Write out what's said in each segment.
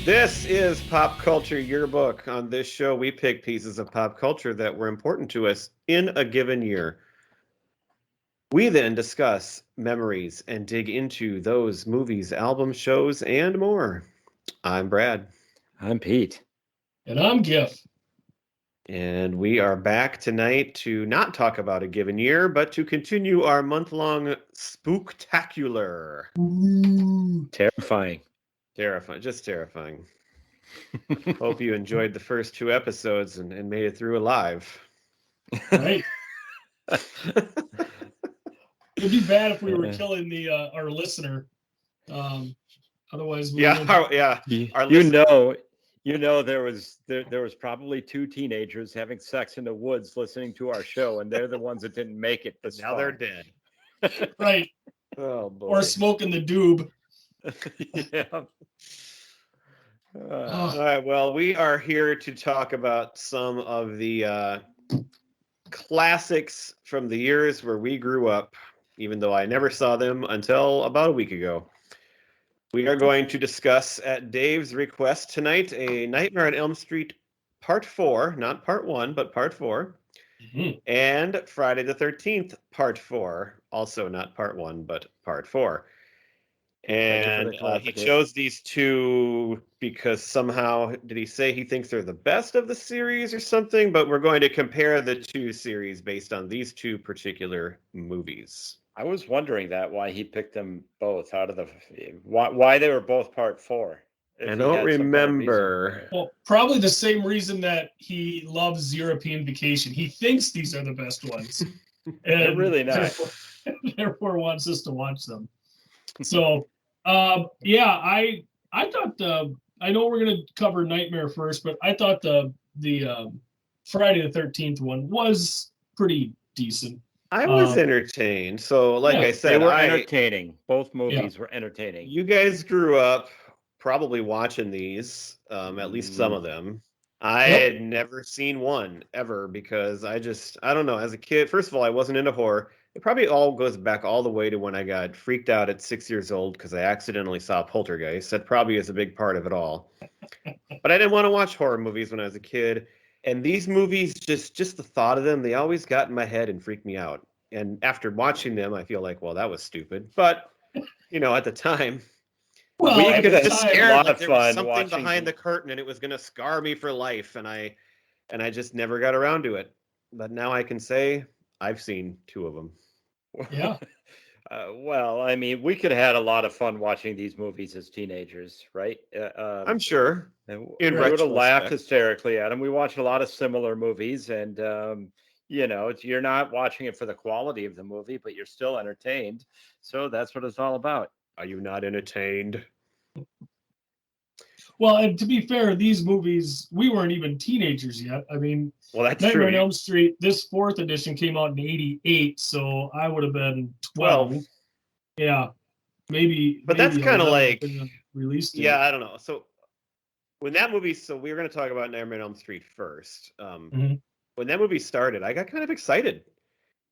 This is Pop Culture Yearbook. On this show, we pick pieces of pop culture that were important to us in a given year. We then discuss memories and dig into those movies, albums, shows, and more. I'm Brad. I'm Pete. And I'm Giff. And we are back tonight to not talk about a given year, but to continue our month-long Spooktacular. Ooh, terrifying. Terrifying, just terrifying. Hope you enjoyed the first two episodes and made it through alive. Right. It'd be bad if we were killing the our listener. Otherwise, we You know, there was probably two teenagers having sex in the woods listening to our show, and they're the ones that didn't make it this now far. They're dead. Right. Oh boy. Or smoking the doob. Yeah. All right. Well, we are here to talk about some of the classics from the years where we grew up, even though I never saw them until about a week ago. We are going to discuss, at Dave's request tonight, a Nightmare on Elm Street Part 4, not Part 1, but Part 4, and Friday the 13th Part 4, also not Part 1, but Part 4. And he chose these two because somehow, did he say he thinks they're the best of the series or something? But we're going to compare the two series based on these two particular movies. I was wondering why he picked them both out of why they were both Part 4. I don't remember. Well, probably the same reason that he loves European Vacation. He thinks these are the best ones. And they're really not. Therefore wants us to watch them. So, I thought I know we're going to cover Nightmare first, but I thought the Friday the 13th one was pretty decent. I was entertained. So, I said, they were entertaining. Both movies were entertaining. You guys grew up probably watching these, at least some of them. I had never seen one ever because I don't know. As a kid, first of all, I wasn't into horror. It probably all goes back all the way to when I got freaked out at 6 years old because I accidentally saw Poltergeist. That probably is a big part of it all. But I didn't want to watch horror movies when I was a kid. And these movies, just the thought of them, they always got in my head and freaked me out. And after watching them, I feel like, well, that was stupid. But, at the time, we could have scared like there was something watching behind the curtain and it was going to scar me for life. And I just never got around to it. But now I can say I've seen two of them. Yeah. Well, I mean, we could have had a lot of fun watching these movies as teenagers, right? I'm sure. We would have laughed hysterically at them. We watched a lot of similar movies, and you're not watching it for the quality of the movie, but you're still entertained. So that's what it's all about. Are you not entertained? Well, and to be fair, these movies, we weren't even teenagers yet. I mean, that's Nightmare true. on Elm Street, this fourth edition came out in 88, so I would have been 12. Yeah, maybe. But that's kind of like released. Yeah, I don't know. So when that movie, we were going to talk about Nightmare on Elm Street first. When that movie started, I got kind of excited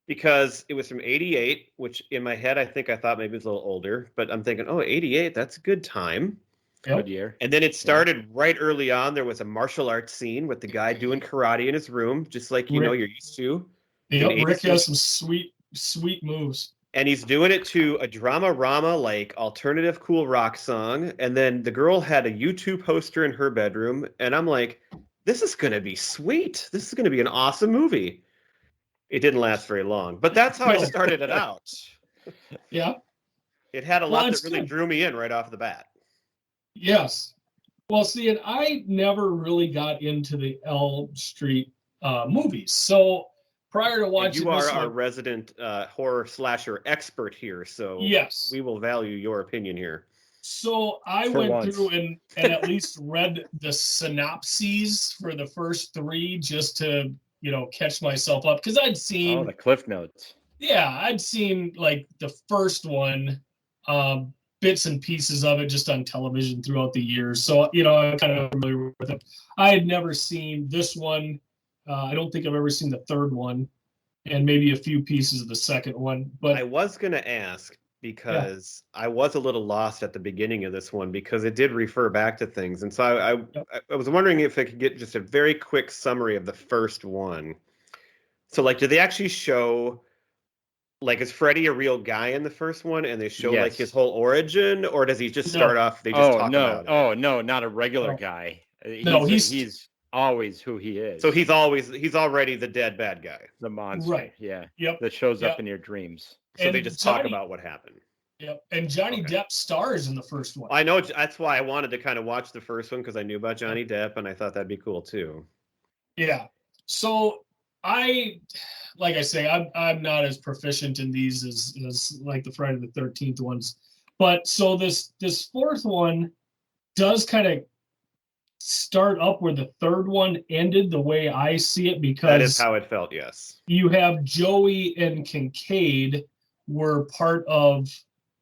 because it was from 88, which in my head, I thought maybe it was a little older, but I'm thinking, 88, that's a good time. Good year. And then it started right early on. There was a martial arts scene with the guy doing karate in his room, just like you're used to. Yep, Rick has some sweet moves. And he's doing it to a drama-rama, like alternative cool rock song. And then the girl had a U2 poster in her bedroom. And I'm like, this is going to be sweet. This is going to be an awesome movie. It didn't last very long, but that's how I started it out. Yeah. It had a lot that really drew me in right off the bat. Yes. Well, see, and I never really got into the Elm Street movies. So prior to watching, you are our resident horror slasher expert here, so yes, we will value your opinion here. So I went through and at least read the synopses for the first three just to catch myself up because I'd seen the Cliff Notes. Yeah, I'd seen like the first one. Bits and pieces of it just on television throughout the years. So, I'm kind of familiar with it. I had never seen this one. I don't think I've ever seen the third one and maybe a few pieces of the second one. But I was going to ask, because I was a little lost at the beginning of this one because it did refer back to things. And so I was wondering if I could get just a very quick summary of the first one. So like, did they actually show, like, is Freddy a real guy in the first one and they show like his whole origin, or does he just start off, they just talk about it? Oh, no, not a regular guy. He's always who he is. So he's already the dead bad guy. The monster. Right. Yeah. Yep. That shows up in your dreams. So and they just talk about what happened. Yep. And Johnny Depp stars in the first one. I know, that's why I wanted to kind of watch the first one, because I knew about Johnny Depp and I thought that'd be cool too. Yeah. So like I say, I'm not as proficient in these as like the Friday the 13th ones. But so this fourth one does kind of start up where the third one ended, the way I see it, because that is how it felt. Yes. You have Joey and Kincaid were part of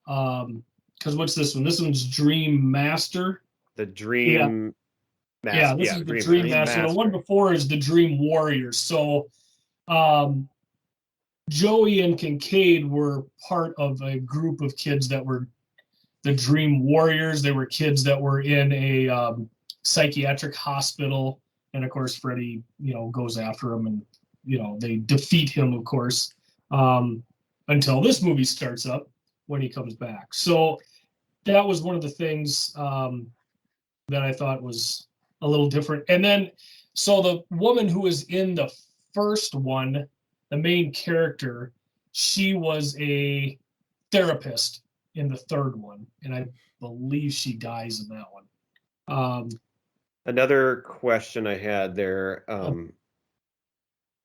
because what's this one? This one's Dream Master. The Dream Master. Yeah, this is the Dream Master. The one before is the Dream Warriors. So Joey and Kincaid were part of a group of kids that were the Dream Warriors. They were kids that were in a psychiatric hospital, and of course Freddy, goes after them, and they defeat him, of course, until this movie starts up when he comes back. So that was one of the things that I thought was a little different. And then, so the woman who was in the first one, the main character, she was a therapist in the third one, and I believe she dies in that one. Another question I had there.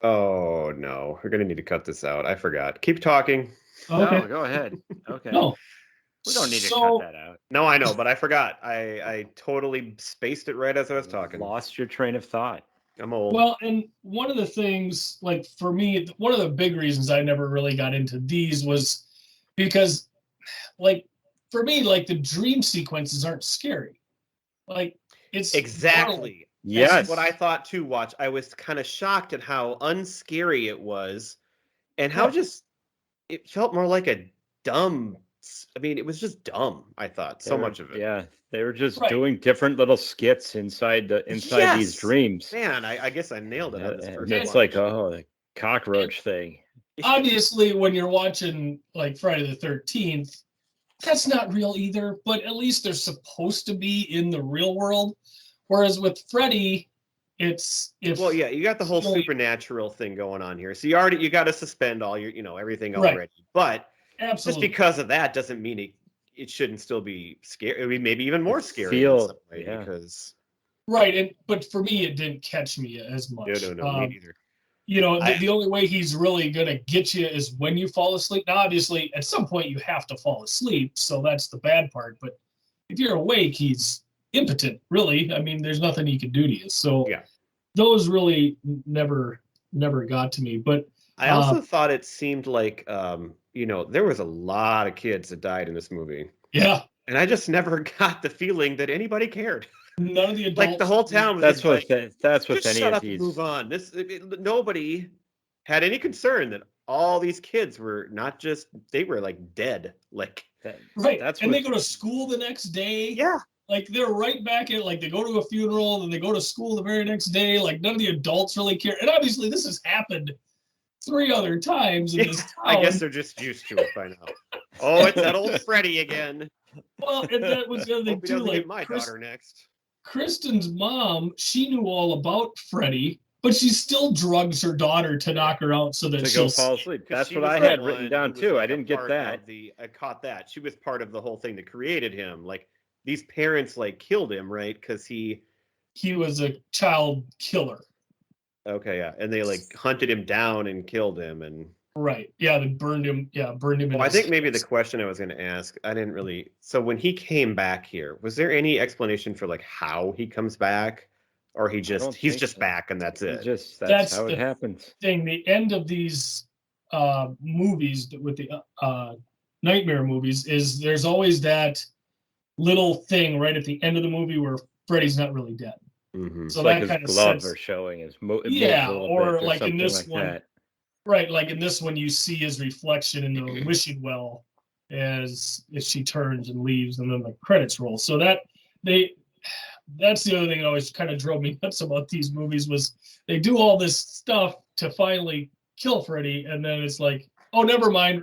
Oh no, we're gonna need to cut this out. I forgot. Keep talking. Okay. No, go ahead. Okay. No, we don't need to cut that out. No, I know, but I forgot. I totally spaced it right as I was talking. Lost your train of thought. I'm old. Well, and one of the things, like for me, one of the big reasons I never really got into these was because, like, for me, like the dream sequences aren't scary. Like, it's exactly. Yes. That's what I thought too. Watch. I was kind of shocked at how unscary it was, and how just it felt more like a dumb. I mean, it was just dumb. I thought much of it. Yeah, they were just doing different little skits inside these dreams. Man, I guess I nailed it. On this first it's watch. like the cockroach thing. Obviously, when you're watching like Friday the 13th, that's not real either. But at least they're supposed to be in the real world. Whereas with Freddy, you got the whole supernatural thing going on here. So you got to suspend all your, everything already. But absolutely, just because of that doesn't mean it shouldn't still be scary. I mean, maybe even more scary in some way, because but for me, it didn't catch me as much. No, me neither. The only way he's really gonna get you is when you fall asleep. Now, obviously, at some point you have to fall asleep, so that's the bad part. But if you're awake, he's impotent, really. I mean, there's nothing he can do to you. So those really never got to me. But I also thought it seemed like there was a lot of kids that died in this movie. Yeah. And I just never got the feeling that anybody cared. None of the adults. Like the whole town was that's what just any shut of up these. And move on. Nobody had any concern that all these kids were they were like dead. Like they go to school the next day. Yeah. Like they're right back at, like, they go to a funeral and they go to school the very next day. Like none of the adults really care. And obviously this has happened 3 other times in this town. I guess they're just used to it by now. Oh, it's that old Freddy again. Well, and that was the other thing too. Like my daughter next. Kristen's mom, she knew all about Freddy, but she still drugs her daughter to knock her out so that she'll go fall asleep. That's what I had written down too. I didn't get that. I caught that. She was part of the whole thing that created him. Like, these parents killed him, right? Because he was a child killer. Okay, yeah, and they hunted him down and killed him, and they burned him. Yeah, burned him. Well, I think maybe the question I was going to ask, I didn't really. So when he came back here, was there any explanation for how he comes back, or he's just back and that's it? That's how it happens. The end of these movies with the nightmare movies is there's always that little thing right at the end of the movie where Freddy's not really dead. Mm-hmm. So that kind of glove are showing his or like in this like one, that. right? Like in this one, you see his reflection in the wishing well, as she turns and leaves, and then the credits roll. So that's the other thing that always kind of drove me nuts about these movies was they do all this stuff to finally kill Freddy, and then it's like, oh, never mind,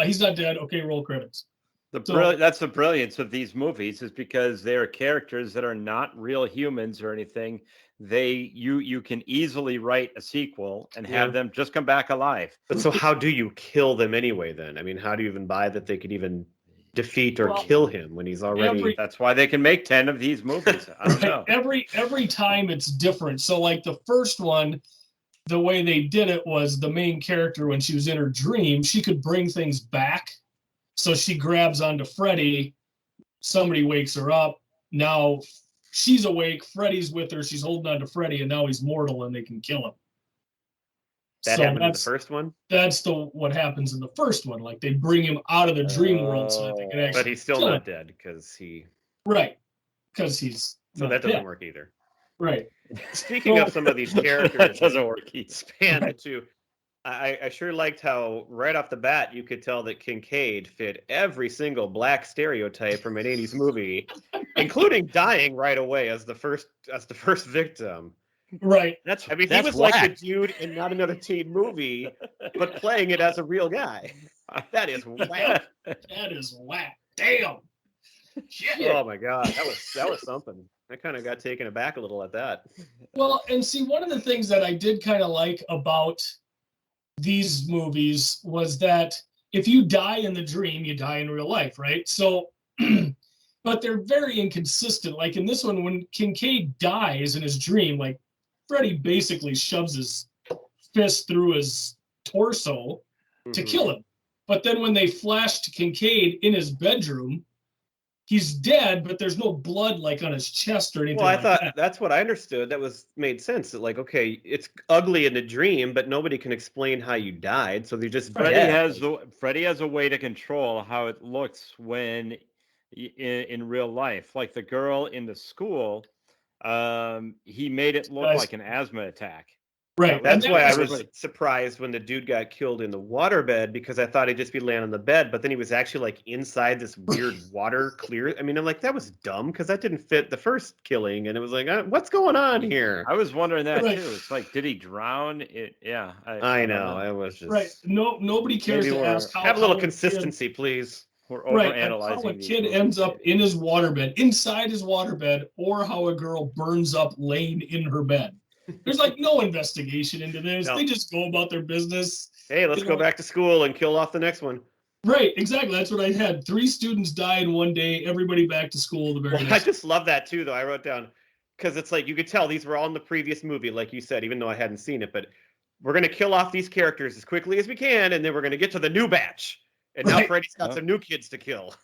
he's not dead. Okay, roll credits. That's the brilliance of these movies, is because they are characters that are not real humans or anything. You can easily write a sequel and have them just come back alive. But so how do you kill them anyway then? I mean, how do you even buy that they could even defeat or kill him when he's already... That's why they can make 10 of these movies. I don't know. Every time it's different. So like the first one, the way they did it was the main character, when she was in her dream, she could bring things back. So she grabs onto Freddy, somebody wakes her up. Now she's awake, Freddy's with her, she's holding on to Freddy, and now he's mortal and they can kill him. That happened in the first one? That's what happens in the first one. Like they bring him out of the dream world so that they can actually... But he's still not dead because he... Right. Because he's... So that doesn't work either. Right. Speaking of some of these characters... That doesn't work either. Span the two. I sure liked how right off the bat you could tell that Kincaid fit every single black stereotype from an 80s movie, including dying right away as the first victim. Right. He was whack. Like the dude in Not Another Teen Movie, but playing it as a real guy. That is whack. That is whack. Damn. Shit. Oh my God, that was something. I kind of got taken aback a little at that. Well, and see, one of the things that I did kind of like about these movies was that if you die in the dream, you die in real life, right? So, but they're very inconsistent. Like in this one, when Kincaid dies in his dream, like Freddy basically shoves his fist through his torso to kill him. But then when they flash to Kincaid in his bedroom, he's dead, but there's no blood like on his chest or anything. Well, I thought that's what I understood. That made sense. That like, okay, it's ugly in the dream, but nobody can explain how you died, so they just Freddy has a way to control how it looks when in real life. Like the girl in the school, he made it look like an asthma attack. Right. That's why I was surprised when the dude got killed in the waterbed, because I thought he'd just be laying on the bed, but then he was actually like inside this weird water clear. I mean, I'm like, that was dumb because that didn't fit the first killing, and it was like, what's going on here? I was wondering that too. It's like, did he drown? I know. It was just right. No, nobody cares to ask. Have a little consistency, please. We're overanalyzing. How a kid ends up in his waterbed, inside his waterbed, or how a girl burns up laying in her bed. There's like no investigation into this. No. They just go about their business. Hey, let's go back to school and kill off the next one. Right, exactly. That's what I had. 3 students die in one day. Everybody back to school the very next. I just love that too, though. I wrote down, because it's like you could tell these were all in the previous movie, like you said, even though I hadn't seen it. But we're going to kill off these characters as quickly as we can, and then we're going to get to the new batch. And now Freddy's got some new kids to kill.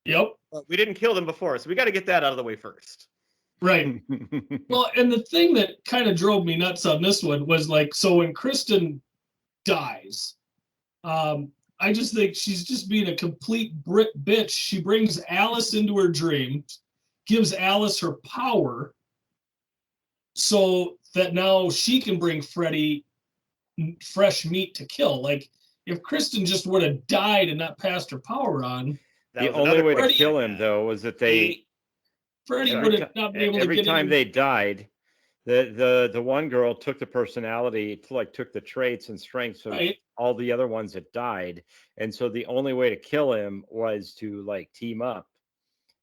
Yep. But we didn't kill them before, so we got to get that out of the way first. Right. Well, and the thing that kind of drove me nuts on this one was like, so when Kristen dies, I just think she's just being a complete bitch. She brings Alice into her dream, gives Alice her power so that now she can bring Freddy fresh meat to kill. Like, if Kristen just would have died and not passed her power on. The only way to kill him, though, was that Freddy would have not been able to get every time they died, the one girl took the personality, took the traits and strengths of all the other ones that died, and so the only way to kill him was to team up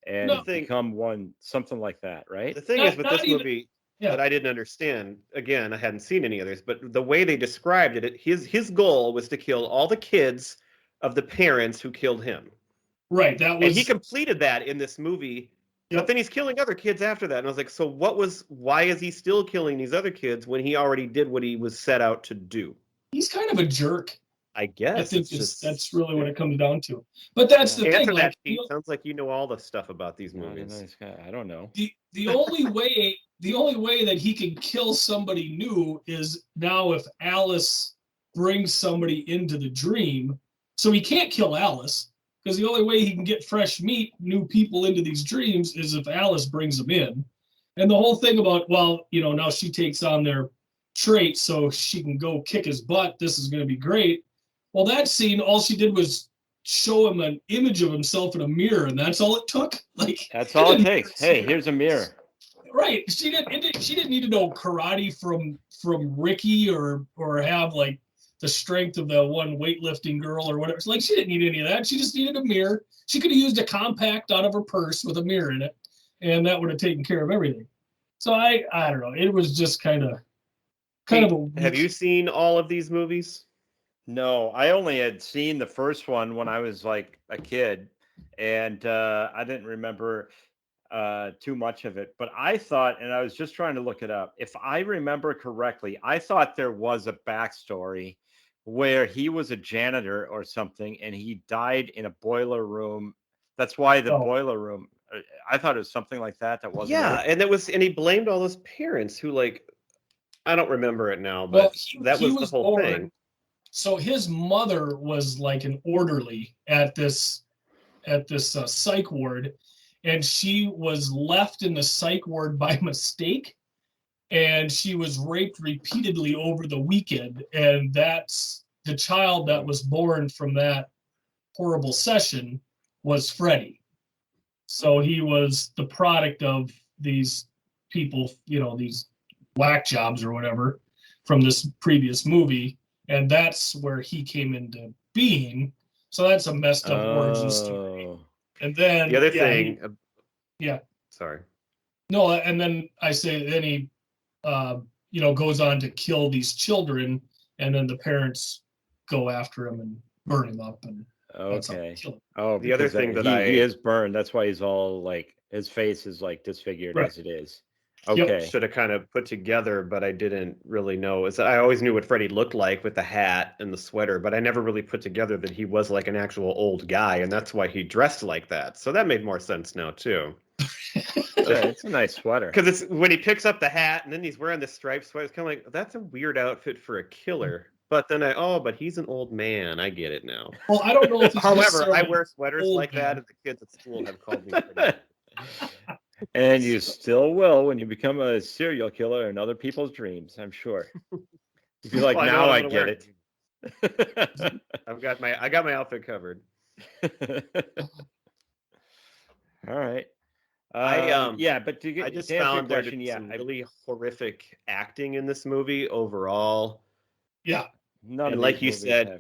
and become one, something like that, right? The thing is with this movie that I didn't understand. Again, I hadn't seen any others, but the way they described it, his goal was to kill all the kids of the parents who killed him. Right. And he completed that in this movie. But then he's killing other kids after that. And I was like, so why is he still killing these other kids when he already did what he was set out to do? He's kind of a jerk. I guess. I think that's really what it comes down to. But that's the thing. That, sounds like you know all the stuff about these movies. Nice guy. I don't know. The only way that he can kill somebody new is now if Alice brings somebody into the dream. So he can't kill Alice. Because the only way he can get fresh meat, new people into these dreams, is if Alice brings them in. And the whole thing about, now she takes on their traits so she can go kick his butt. This is going to be great. Well, that scene, all she did was show him an image of himself in a mirror, and that's all it took. Like That's all it takes. Hey, here's a mirror. Right. She didn't need to know karate from Ricky or have like the strength of the one weightlifting girl or whatever. It's like she didn't need any of that. She just needed a mirror. She could have used a compact out of her purse with a mirror in it, and that would have taken care of everything. So I don't know. It was just kind of a. Have you seen all of these movies? No, I only had seen the first one when I was like a kid, and I didn't remember too much of it. But I thought, and I was just trying to look it up, if I remember correctly, I thought there was a backstory where he was a janitor or something, and he died in a boiler room. That's why the boiler room. I thought it was something like that. That wasn't. Yeah, it. and he blamed all those parents who like. I don't remember it now, but that was the whole thing. So his mother was like an orderly at this psych ward, and she was left in the psych ward by mistake, and she was raped repeatedly over the weekend, and that's the child that was born from that horrible session was Freddy. So he was the product of these people, these whack jobs or whatever from this previous movie, and that's where he came into being. So that's a messed up origin story. And then the other thing, sorry, no, and then I say then he, goes on to kill these children, and then the parents go after him and burn him up, and okay. The other thing he is burned. That's why he's all like his face is like disfigured as it is. Okay. Yep. Should have kind of put together, but I didn't really know. I always knew what Freddy looked like with the hat and the sweater, but I never really put together that he was like an actual old guy, and that's why he dressed like that. So that made more sense now too. It's a nice sweater. Because it's when he picks up the hat and then he's wearing the striped sweater. It's kind of like that's a weird outfit for a killer. But then but he's an old man. I get it now. Well, I don't know if. However, I wear sweaters like that, and the kids at school have called me Freddy. And you still will when you become a serial killer in other people's dreams, I'm sure. You'd be like, now I get it. I got my outfit covered. All right. But I just found there some really horrific acting in this movie overall. Yeah. And like you said,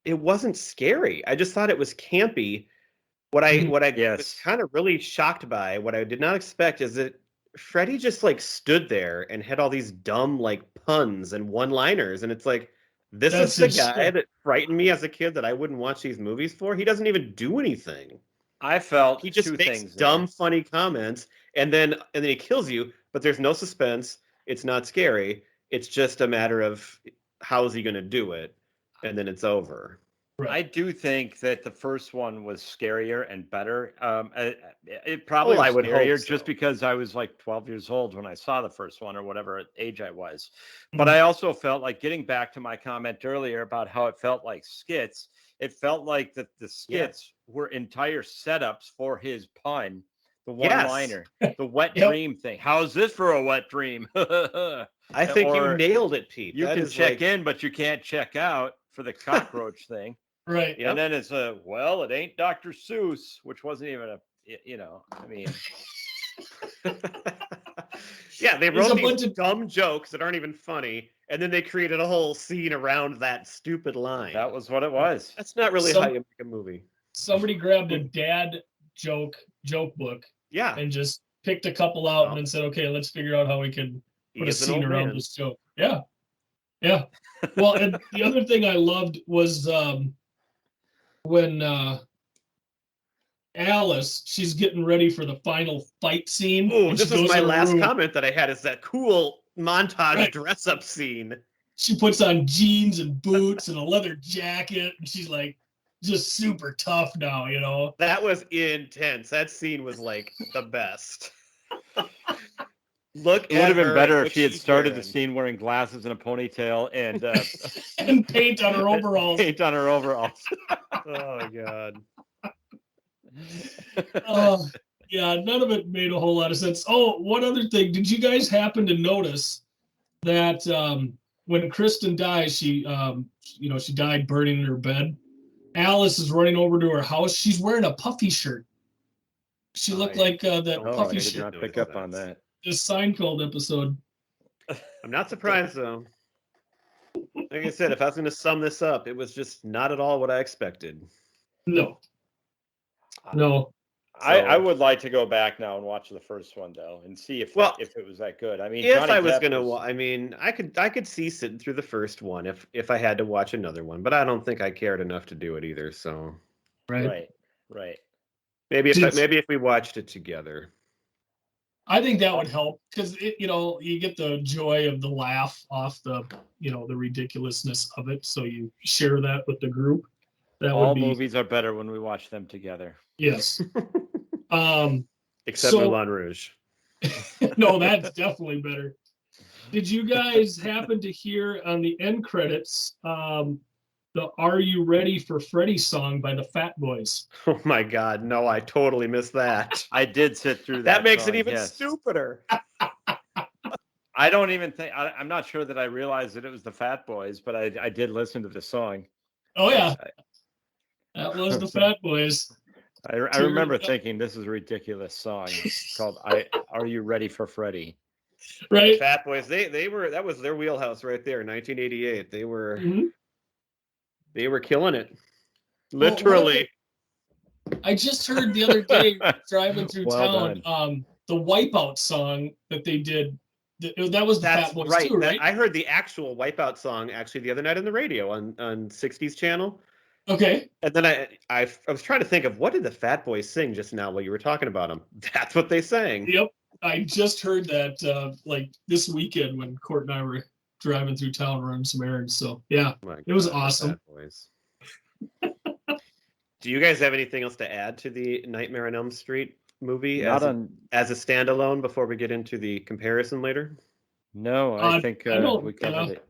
it wasn't scary. I just thought it was campy. What I was kind of really shocked by, what I did not expect, is that Freddy just like stood there and had all these dumb like puns and one-liners, and it's like, this is the guy that frightened me as a kid that I wouldn't watch these movies for. He doesn't even do anything. I felt he just makes dumb, funny comments, and then he kills you. But there's no suspense. It's not scary. It's just a matter of how is he going to do it, and then it's over. Right. I do think that the first one was scarier and better. It probably was scarier just because I was like 12 years old when I saw the first one or whatever age I was. But I also felt like, getting back to my comment earlier about how it felt like skits, it felt like that the skits were entire setups for his pun, the one-liner, the wet dream thing. How's this for a wet dream? I think you nailed it, Pete. You can check in, but you can't check out for the cockroach thing. Right. And then it's it ain't Dr. Seuss, which wasn't even yeah, they wrote these dumb jokes that aren't even funny, and then they created a whole scene around that stupid line. That was what it was. That's not really how you make a movie. Somebody grabbed a dad joke book, and just picked a couple out and then said, okay, let's figure out how we can put a scene around this joke. Yeah. Yeah. Well, and the other thing I loved was when Alice, she's getting ready for the final fight scene. Oh, this is my last comment that I had, is that cool montage dress-up scene. She puts on jeans and boots and a leather jacket, and she's like just super tough now, That was intense. That scene was like the best. It would have been better if she had started the scene wearing glasses and a ponytail and and paint on her overalls. Oh my God. None of it made a whole lot of sense. Oh, one other thing. Did you guys happen to notice that when Kristen dies, she died burning in her bed? Alice is running over to her house. She's wearing a puffy shirt. She looked like that Oh, I puffy did shirt. not pick up on that. This Seinfeld episode. I'm not surprised though. Like I said, if I was going to sum this up, it was just not at all what I expected. No. No. I would like to go back now and watch the first one though, and see if it was that good. I mean, if Johnny I was Depp gonna, was- I mean, I could see sitting through the first one if I had to watch another one, but I don't think I cared enough to do it either. So right. maybe if we watched it together. I think that would help because you get the joy of the laugh off the the ridiculousness of it. So you share that with the group. That All would be movies are better when we watch them together. yes. Except Moulin Rouge. No, that's definitely better. Did you guys happen to hear on the end credits the "Are You Ready for Freddy" song by the Fat Boys? Oh my God, no! I totally missed that. I did sit through that. That makes song, it even yes. stupider. I don't even think I'm not sure that I realized that it was the Fat Boys, but I did listen to the song. Oh yeah, that was the Fat Boys. I remember thinking this is a ridiculous song called "Are You Ready for Freddy?" Right, Fat Boys. They were, that was their wheelhouse right there. 1988. They were they were killing it, literally. I just heard the other day driving through town done. The Wipeout song that they did. That was the Fat Boys too, right? I heard the actual Wipeout song actually the other night on the radio on 60s channel. Okay. And then I was trying to think of what did the Fat Boys sing just now while you were talking about them. That's what they sang. Yep. I just heard that like this weekend when Court and I were driving through town running some errands. So yeah, it was awesome. Fat Boys. Do you guys have anything else to add to the Nightmare on Elm Street movie as a standalone before we get into the comparison later? No, I think we covered it.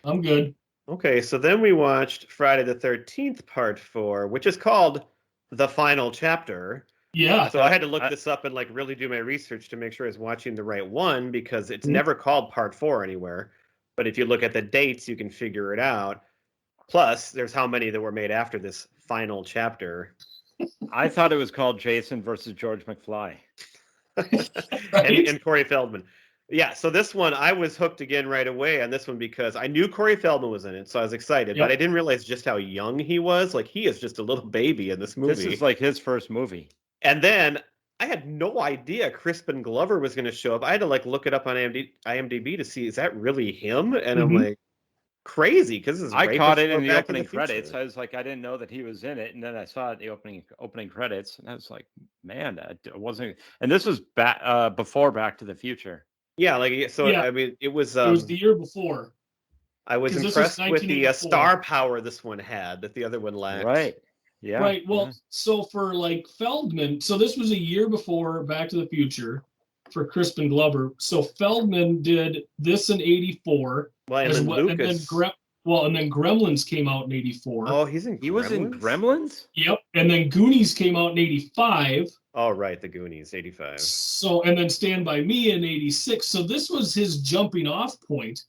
I'm good. Okay, so then we watched Friday the 13th Part 4, which is called The Final Chapter. Yeah. So I had to look this up and like really do my research to make sure I was watching the right one because it's never called Part 4 anywhere. But if you look at the dates, you can figure it out. Plus, there's how many that were made after this final chapter. I thought it was called Jason versus George McFly. and Corey Feldman. Yeah, so this one, I was hooked again right away on this one because I knew Corey Feldman was in it, so I was excited. But I didn't realize just how young he was. Like, he is just a little baby in this movie. This is like his first movie. And then I had no idea Crispin Glover was going to show up. I had to like look it up on IMDb to see, is that really him? And I'm like, crazy, because I caught it in the opening credits. I was like, I didn't know that he was in it, and then I saw it in the opening credits, and I was like, man, it wasn't. And this was before Back to the Future. Yeah, like so. Yeah. I mean, it was the year before. I was impressed with the star power this one had that the other one lacked. Right. Yeah. Right. Well, so for like Feldman, so this was a year before Back to the Future for Crispin Glover. So Feldman did this in '84. Well, and then Lucas. And then Gremlins came out in '84. Oh, he was in Gremlins? Yep. And then Goonies came out in '85. Oh, right, the Goonies, '85. So, and then Stand By Me in '86. So this was his jumping off point.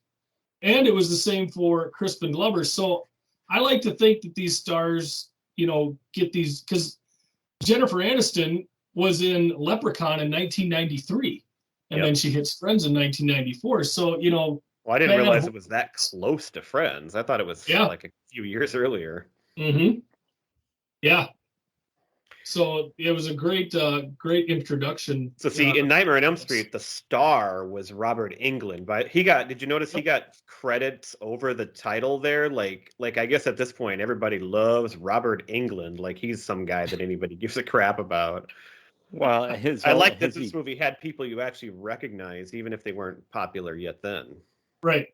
And it was the same for Crispin Glover. So I like to think that these stars, get these, because Jennifer Aniston was in Leprechaun in 1993. And then she hits Friends in 1994. So, well, I didn't realize it was that close to Friends. I thought it was like a few years earlier. Mm-hmm. Yeah. So it was a great introduction. So see, in Nightmare on Elm Street, the star was Robert Englund. But did you notice he got credits over the title there? Like I guess at this point, everybody loves Robert Englund. Like he's some guy that anybody gives a crap about. Well, I like that this movie had people you actually recognize, even if they weren't popular yet then. Right.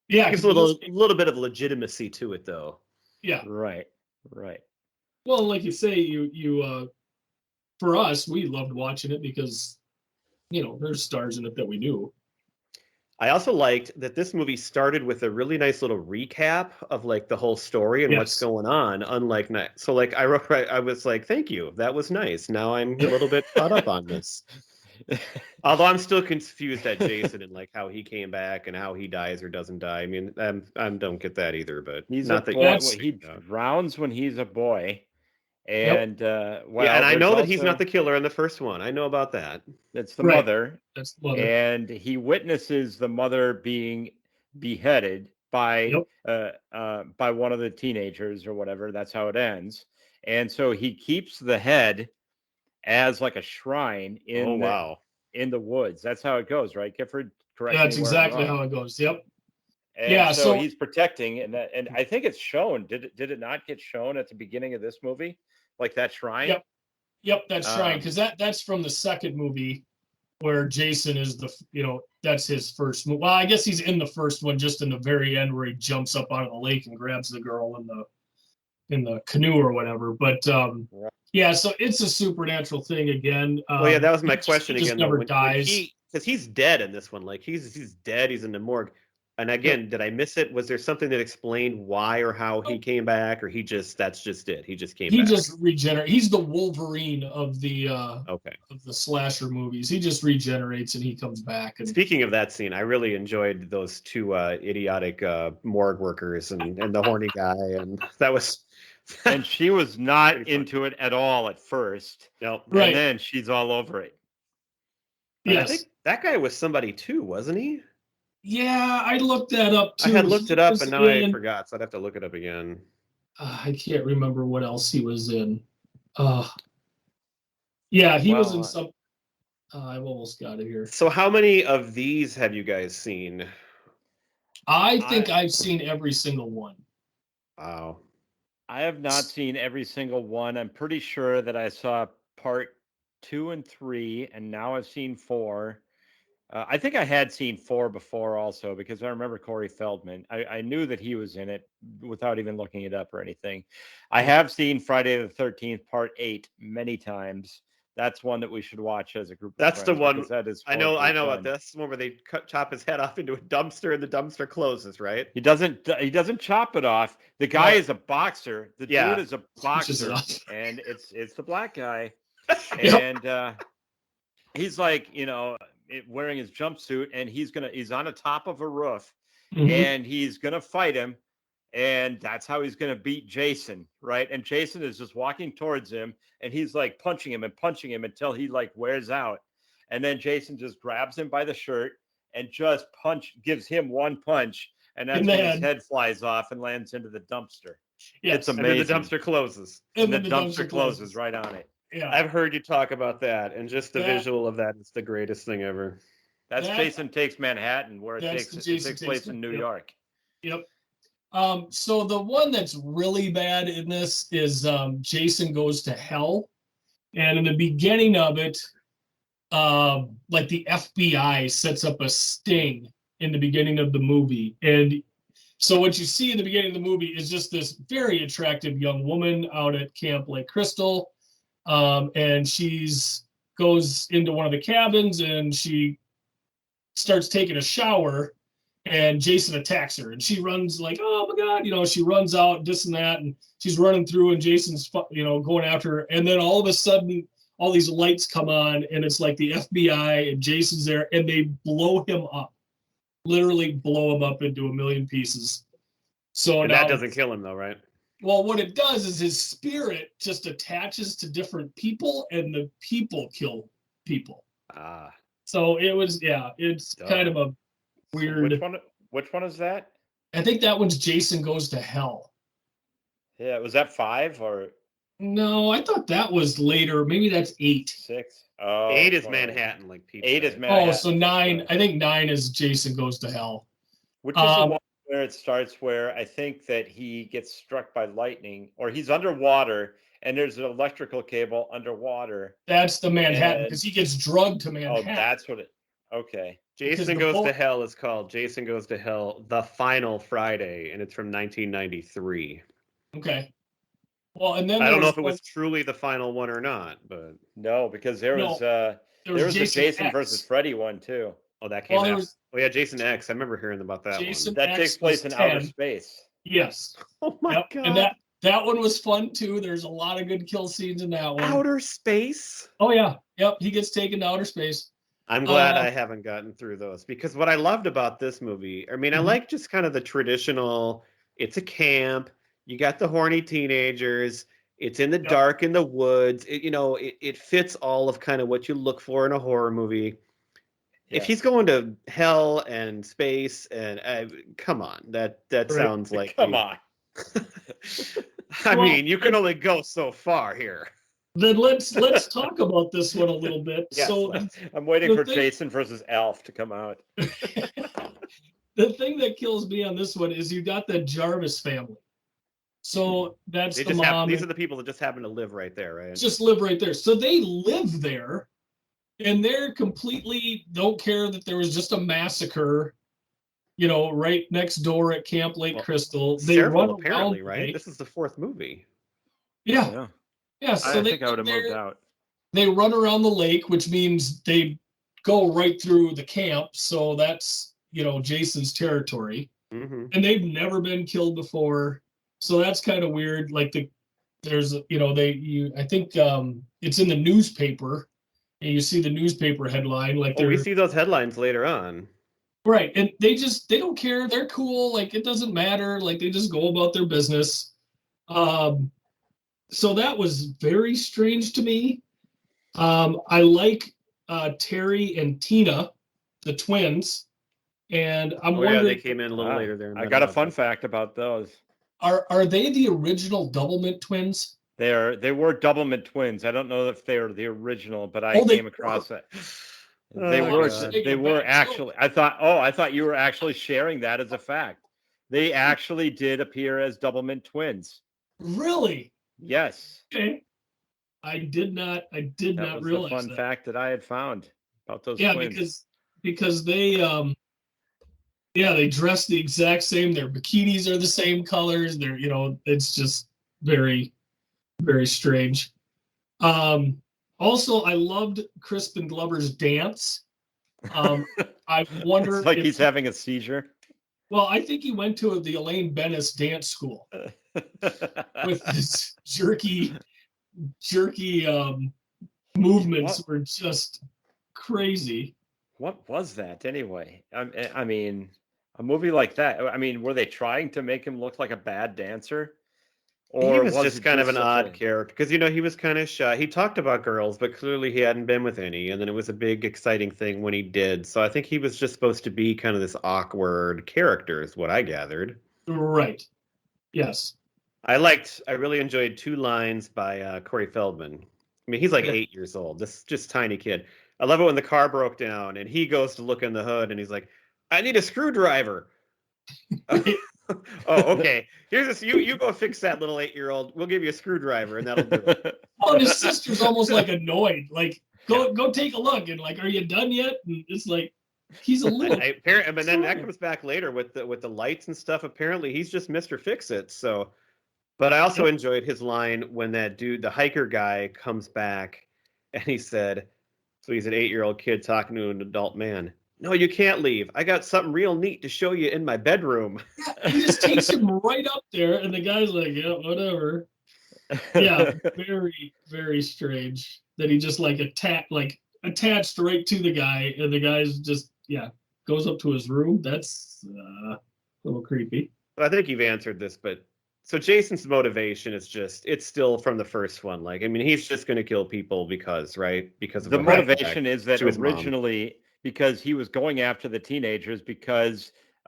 Yeah. Gives a little bit of legitimacy to it, though. Yeah. Right. Well, like you say, you for us, we loved watching it because, there's stars in it that we knew. I also liked that this movie started with a really nice little recap of like the whole story and what's going on. Unlike so, like I was like, thank you, that was nice. Now I'm a little bit caught up on this. Although I'm still confused at Jason and like how he came back and how he dies or doesn't die. I mean, I don't get that either. But He's not a that boy. That's- He drowns when he's a boy. Yep. And well, yeah, and I there's know that he's also- not the killer in the first one. I know about that. It's the Right. mother. That's the mother. And he witnesses the mother being beheaded by one of the teenagers or whatever. That's how it ends. And so he keeps the head as like a shrine in in the woods. That's how it goes, right, Gifford? Correct. That's exactly how it goes. Yep. And Yeah, so so- he's protecting, and I think it's shown. Did it not get shown at the beginning of this movie, like that shrine? Yep, that's right. Because that's from the second movie, where Jason is that's his first movie. Well, I guess he's in the first one, just in the very end, where he jumps up out of the lake and grabs the girl in the canoe or whatever. But yeah, so it's a supernatural thing again. Well, yeah, that was my question he again. Just never dies. Because he's dead in this one. Like he's dead. He's in the morgue. And again, did I miss it? Was there something that explained why or how he came back, or that's just it? He just came back. He just regenerates. He's the Wolverine of the of the slasher movies. He just regenerates and he comes back. And speaking of that scene, I really enjoyed those two idiotic morgue workers and the horny guy, and that was. And she was not into it at all at first. Nope. Right. And then she's all over it. yes. I think that guy was somebody too, wasn't he? Yeah, I looked that up too. I had looked it up and now I in, forgot, so I'd have to look it up again. I can't remember what else he was in. Yeah, he was in some. I've almost got it here. So, how many of these have you guys seen? I think I've seen every single one. Wow. I have not seen every single one. I'm pretty sure that I saw part 2 and 3, and now I've seen 4. I think I had seen 4 before also, because I remember Corey Feldman. I knew that he was in it without even looking it up or anything. I have seen Friday the 13th part 8 many times. That's one that we should watch as a group. That's the one. That is. I know about this one where they chop his head off into a dumpster and the dumpster closes, right? He doesn't chop it off. The guy is a boxer. The dude is a boxer, and it's the black guy, and he's like, wearing his jumpsuit, and he's on the top of a roof, and he's gonna fight him, and that's how he's gonna beat Jason, right? And Jason is just walking towards him, and he's like punching him until he like wears out, and then Jason just grabs him by the shirt and just gives him one punch, and that's when his head flies off and lands into the dumpster. Yes. It's amazing. And then the dumpster closes. And the dumpster closes right on it. Yeah, I've heard you talk about that, and just the visual of that is the greatest thing ever. That's Jason Takes Manhattan, where it takes place in New York. Yep. So the one that's really bad in this is Jason Goes to Hell, and in the beginning of it, like the FBI sets up a sting in the beginning of the movie, and so what you see in the beginning of the movie is just this very attractive young woman out at Camp Lake Crystal. And goes into one of the cabins and she starts taking a shower, and Jason attacks her, and she runs like, oh my God, she runs out, this and that, and she's running through, and Jason's, going after her. And then all of a sudden, all these lights come on, and it's like the FBI, and Jason's there, and they blow him up, literally blow him up into a million pieces. So and that doesn't kill him though, right? Well, what it does is his spirit just attaches to different people, and the people kill people. So it's kind of a weird. So which one is that? I think that one's Jason Goes to Hell. Yeah, was that 5 or? No, I thought that was later. Maybe that's 8. 6. 8 is Manhattan, like people. 8 is Manhattan. Oh, so 9. I think 9 is Jason Goes to Hell. Which is the one where it starts, where I think that he gets struck by lightning, or he's underwater and there's an electrical cable underwater. That's the Manhattan, because he gets drugged to Manhattan. Oh, that's what it. Okay. Jason Goes to Hell is called Jason Goes to Hell: The Final Friday, and it's from 1993. Okay. Well, and then I don't know if it was truly the final one or not, but no, because there was a Jason versus Freddy one too. Oh, that came out. Oh yeah, Jason X. I remember hearing about that one. That takes place in outer space. Yes. Oh my God. And That one was fun too. There's a lot of good kill scenes in that one. Outer space. Oh yeah, yep. He gets taken to outer space. I'm glad I haven't gotten through those because what I loved about this movie, I mean, I like just kind of the traditional. It's a camp. You got the horny teenagers. It's in the dark in the woods. It fits all of kind of what you look for in a horror movie. If he's going to hell and space and come on, that sounds like come on. I mean, you can only go so far here. Then let's talk about this one a little bit. Yes, so I'm waiting for Jason versus Alf to come out. The thing that kills me on this one is you got the Jarvis family. So that's the mom. These are the people that just happen to live right there, right? Just live right there. So they live there, and they're completely don't care that there was just a massacre, right next door at Camp Lake Crystal. They run apparently, right? This is the fourth movie. Yeah. So I think I would have moved out. They run around the lake, which means they go right through the camp. So that's Jason's territory, and they've never been killed before. So that's kind of weird. Like I think it's in the newspaper, and you see the newspaper headline. We see those headlines later on. Right, and they don't care. They're cool. Like it doesn't matter. Like they just go about their business. So that was very strange to me. I like Terry and Tina, the twins, and I'm wondering. They came in a little later there. I got a fun fact about those. Are they the original Doublemint twins? They were Doublemint twins. I don't know if they were the original, but I came across it. They were actually. I thought you were actually sharing that as a fact. They actually did appear as Doublemint twins. Really? Yes. Okay. I did not realize the fun fact that I had found about those twins. Yeah, because they they dress the exact same. Their bikinis are the same colors. They're it's just very, very strange. Also, I loved Crispin Glover's dance. I wonder if he's having a seizure. Well, I think he went to the Elaine Bennis dance school with this jerky movements were just crazy. What was that anyway? I mean, a movie like that. I mean, were they trying to make him look like a bad dancer? Or he was just kind of an odd character because he was kind of shy. He talked about girls, but clearly he hadn't been with any. And then it was a big, exciting thing when he did. So I think he was just supposed to be kind of this awkward character, is what I gathered. Right. Yes. I really enjoyed two lines by Corey Feldman. I mean, he's like 8 years old. This just tiny kid. I love it when the car broke down and he goes to look in the hood and he's like, "I need a screwdriver." Oh, okay. Here's this. You go fix that, little 8-year-old. We'll give you a screwdriver, and that'll do it. Oh, and his sister's almost like annoyed. Like, go take a look, and like, are you done yet? And it's like, he's a little. But then that comes back later with the lights and stuff. Apparently, he's just Mr. Fix-It. So, but I also enjoyed his line when that dude, the hiker guy, comes back, and he said, so he's an 8-year-old kid talking to an adult man. "No, you can't leave. I got something real neat to show you in my bedroom." He just takes him right up there, and the guy's like, "Yeah, whatever." Yeah, very, very strange that he just attached right to the guy, and the guy's just goes up to his room. That's a little creepy. I think you've answered this, but so Jason's motivation is it's still from the first one. Like, I mean, he's just going to kill people because of the motivation is that originally. Because he was going after the teenagers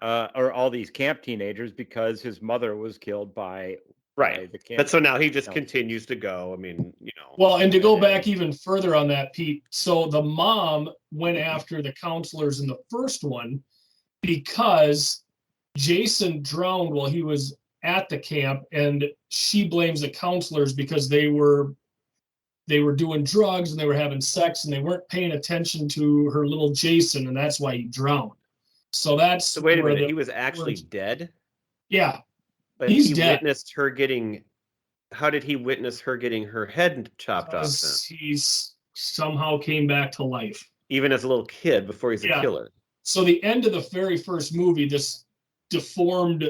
or all these camp teenagers because his mother was killed by the camp. But so now he just continues to go. I mean, Well, and to go back even further on that, Pete, so the mom went after the counselors in the first one because Jason drowned while he was at the camp, and she blames the counselors because they were doing drugs and they were having sex and they weren't paying attention to her little Jason, and that's why he drowned. So that's so wait a minute, he was actually dead? Yeah. But he witnessed her getting how did he witness her getting her head chopped off then? He somehow came back to life. Even as a little kid before he's a killer. So the end of the very first movie, this deformed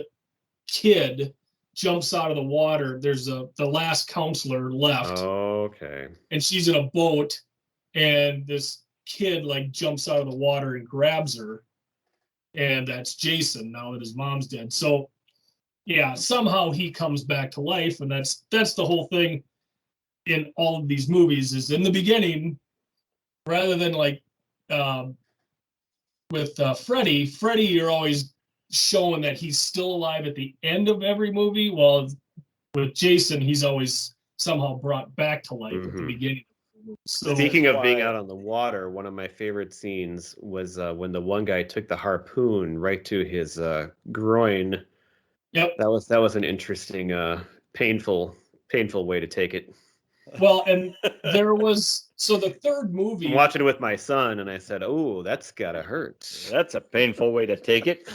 kid jumps out of the water. There's the last counselor left, Okay. and she's in a boat, and this kid like jumps out of the water and grabs her, and that's Jason now that his mom's dead. So yeah, somehow he comes back to life, and that's the whole thing in all of these movies. Is in the beginning, rather than like with Freddy, you're always showing that he's still alive at the end of every movie. While with Jason, he's always somehow brought back to life at the beginning. So speaking of being out on the water, one of my favorite scenes was when the one guy took the harpoon right to his groin. Yep. That was an interesting, painful way to take it. Well, and there was the third movie. I'm watching it with my son, and I said, "Oh, that's gotta hurt." That's a painful way to take it.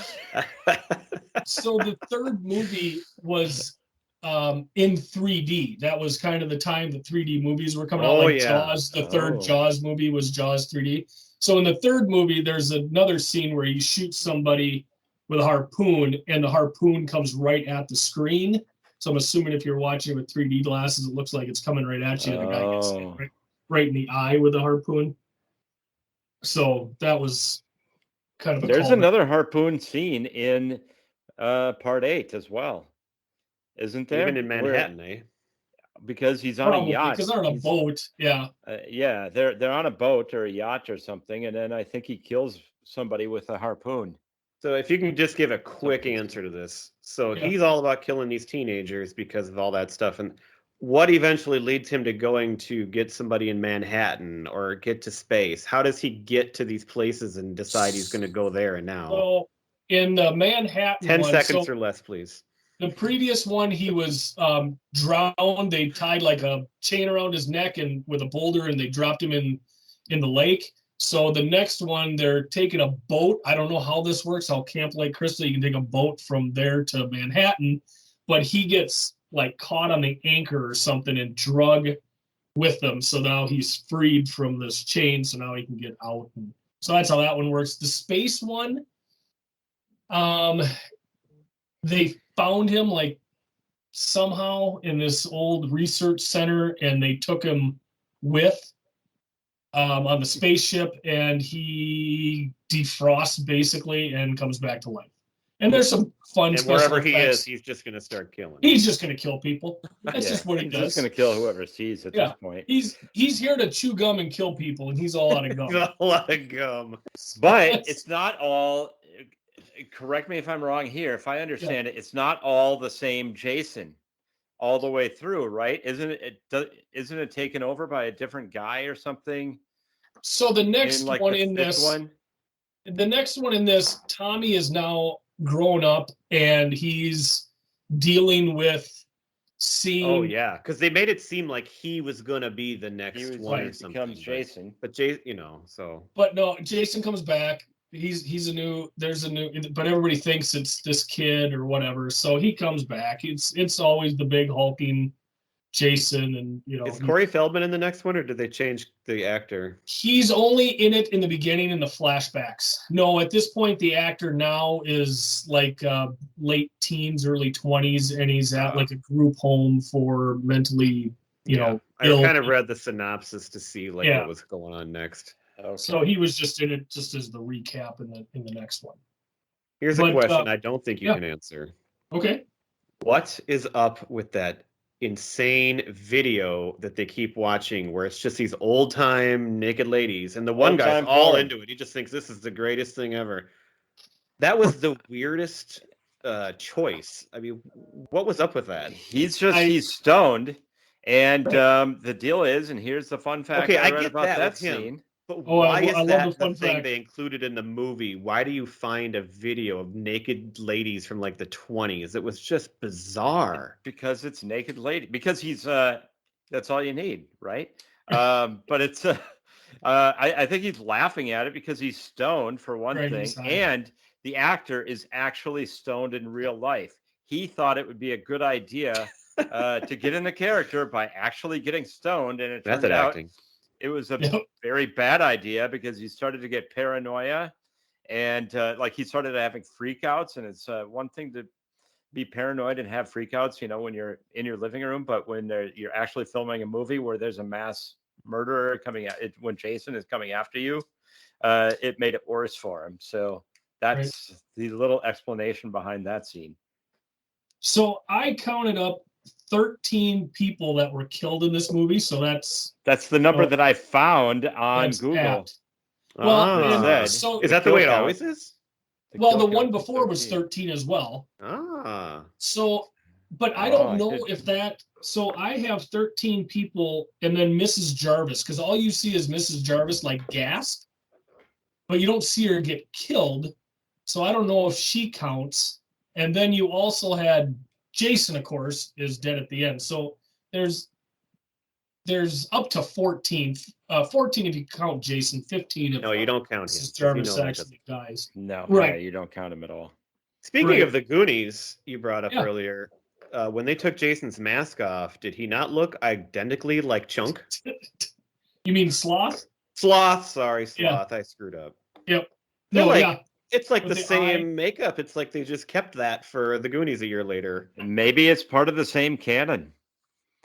So the third movie was in 3D. That was kind of the time that 3D movies were coming out. Like Jaws, the third Jaws movie was Jaws 3D. So in the third movie, there's another scene where he shoots somebody with a harpoon, and the harpoon comes right at the screen. So I'm assuming if you're watching it with 3D glasses, it looks like it's coming right at you. The guy gets hit right in the eye with a harpoon. So that was kind of a There's another harpoon scene in part 8 as well. Isn't there? Even in Manhattan, eh? Because he's on a yacht. Because they're on a boat, yeah. Yeah, they're on a boat or a yacht or something, and then I think he kills somebody with a harpoon. So if you can just give a quick answer to this. So he's all about killing these teenagers because of all that stuff. And what eventually leads him to going to get somebody in Manhattan or get to space? How does he get to these places and decide he's going to go there and now? So in the Manhattan 10 seconds or less, please. The previous one, he was drowned. They tied like a chain around his neck and with a boulder, and they dropped him in the lake. So the next one, they're taking a boat. I don't know how this works, how Camp Lake Crystal, you can take a boat from there to Manhattan, but he gets like caught on the anchor or something and drug with them. So now he's freed from this chain, so now he can get out. So that's how that one works. The space one, they found him like somehow in this old research center, and they took him with on the spaceship, and he defrosts basically and comes back to life. And there's some fun and wherever he is, he's just going to start killing. He's just going to kill people. That's just what he does. He's just going to kill whoever sees at this point. He's here to chew gum and kill people, and he's all out of gum. He's all out of gum. But it's not all. Correct me if I'm wrong here. If I understand it, it's not all the same Jason all the way through, right? Isn't it taken over by a different guy or something? So the next one in this, Tommy is now grown up, and he's dealing with seeing. Oh yeah, because they made it seem like he was gonna be the next one or something. Becomes Jason, but Jason, so. But no, Jason comes back. He's a new. There's a new, but everybody thinks it's this kid or whatever. So he comes back. It's always the big hulking Jason, and Is Corey Feldman in the next one, or did they change the actor? He's only in it in the beginning in the flashbacks. No, at this point the actor now is like late teens, early 20s, and he's at like a group home for mentally, ill. I kind of read the synopsis to see what was going on next. Okay. So he was just in it just as the recap in the next one. Here's a question I don't think you can answer. Okay. What is up with that insane video that they keep watching where it's just these old time naked ladies, and the one guy's all into it? He just thinks this is the greatest thing ever. That was the weirdest choice. I mean, what was up with that? He's stoned, and the deal is, and here's the fun fact. Okay, I get about that scene. But why is that the thing they included in the movie? Why do you find a video of naked ladies from like the 20s? It was just bizarre. Because it's naked lady. Because he's that's all you need, right? But it's I think he's laughing at it because he's stoned for one thing, and the actor is actually stoned in real life. He thought it would be a good idea to get in the character by actually getting stoned, and it turned out acting. It was a very bad idea because he started to get paranoia, and like he started having freakouts. And it's one thing be paranoid and have freakouts, when you're in your living room, but when you're actually filming a movie where there's a mass murderer coming at it, when Jason is coming after you, it made it worse for him. So that's the little explanation behind that scene. So I counted up 13 people that were killed in this movie. So that's the number that I found on Google. Apt. Well, so is that the way it always is? Well, the one before was 13 as well. So, but I don't know if that. So I have 13 people, and then Mrs. Jarvis, because all you see is Mrs. Jarvis like gasped, but you don't see her get killed. So I don't know if she counts. And then you also had Jason, of course, is dead at the end. So there's up to 14. 14 if you count Jason. 15 if no, you don't count him. Mrs. Jarvis actually dies. No, right? Yeah, you don't count him at all. Speaking of the Goonies, you brought up earlier. When they took Jason's mask off, did he not look identically like Chunk? You mean Sloth? Sloth. Sorry, Sloth. Yeah. I screwed up. Yep. No, it's like the same makeup. It's like they just kept that for the Goonies a year later. Maybe it's part of the same canon.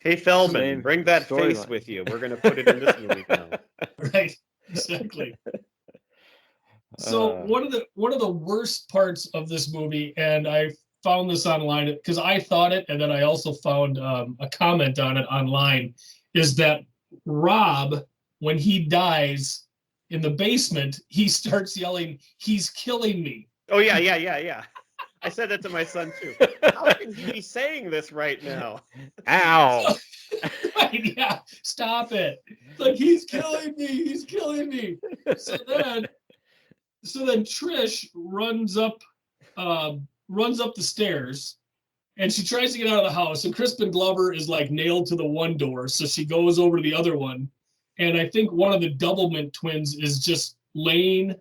Hey, Feldman, bring that face with you. We're going to put it in this movie now. Right. Exactly. So one of the worst parts of this movie, and I found this online because I thought it, and then I also found a comment on it online, is that Rob, when he dies in the basement, he starts yelling, "He's killing me." Oh, yeah. I said that to my son, too. How can he be saying this right now? Ow. Right, yeah. Stop it. Like, he's killing me. He's killing me. So then Trish runs up the stairs, and she tries to get out of the house, and Crispin Glover is like nailed to the one door, so she goes over to the other one, and I think one of the Doublemint twins is just laying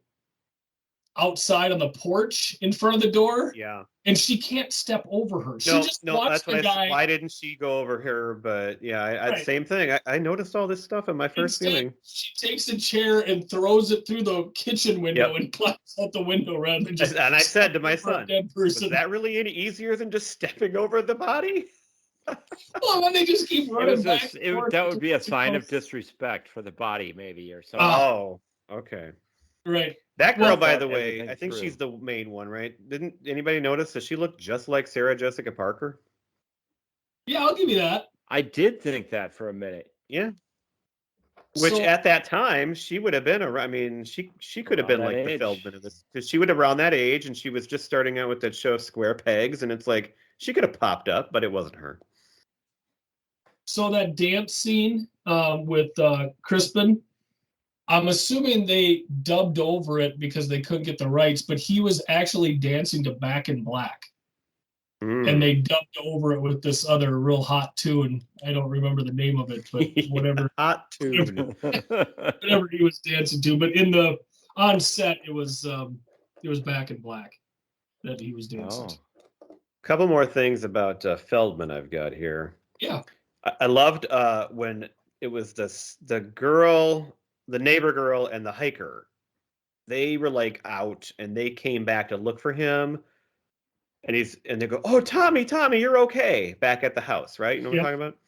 outside on the porch in front of the door. Yeah. And she can't step over her. She just watched the guy. Why didn't she go over her? But yeah, same thing. I noticed all this stuff in my first viewing. She takes a chair and throws it through the kitchen window and climbs out the window rather than just. And I said to my son, "Was that really any easier than just stepping over the body?" Well, when they just keep running back. That would be a sign of disrespect for the body, maybe, or something. Oh, okay. Right. That girl, by the way, I think she's the main one, right? Didn't anybody notice that she looked just like Sarah Jessica Parker? Yeah, I'll give you that. I did think that for a minute. Yeah. Which at that time she would have been around. I mean, she could have been like the Feldman of this, because she would have around that age, and she was just starting out with that show Square Pegs, and it's like she could have popped up, but it wasn't her. So that dance scene with Crispin, I'm assuming they dubbed over it because they couldn't get the rights, but he was actually dancing to Back in Black. And they dubbed over it with this other real hot tune. I don't remember the name of it, but whatever. Hot tune. Whatever he was dancing to. But on set, it was Back in Black that he was dancing to. Couple more things about Feldman I've got here. Yeah. I loved when it was the girl, the neighbor girl, and the hiker. They were like out, and they came back to look for him, and they go, "Oh, Tommy, you're okay," back at the house, right? You know what I'm talking about?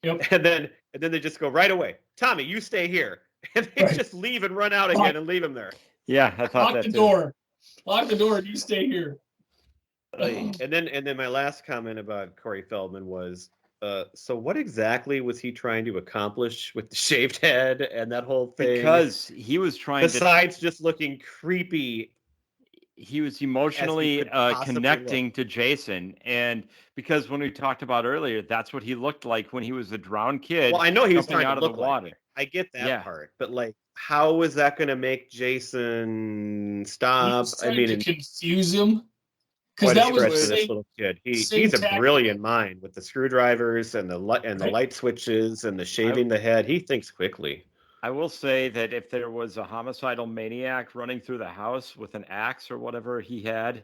Yep. And then they just go right away, "Tommy, you stay here," and they just leave and run out again and leave him there. Yeah, I thought Lock the door. Lock the door, and you stay here. And then my last comment about Corey Feldman was, so what exactly was he trying to accomplish with the shaved head and that whole thing? Because he was trying besides just looking creepy, he was emotionally connecting to Jason. And because when we talked about earlier, that's what he looked like when he was a drowned kid. Well, I know he was trying out to of the water. I get that part, but like, how was that going to make Jason stop? I mean, to confuse him. Because that was for this little kid. He's a brilliant mind with the screwdrivers and the light switches and the shaving the head. He thinks quickly. I will say that if there was a homicidal maniac running through the house with an axe or whatever he had,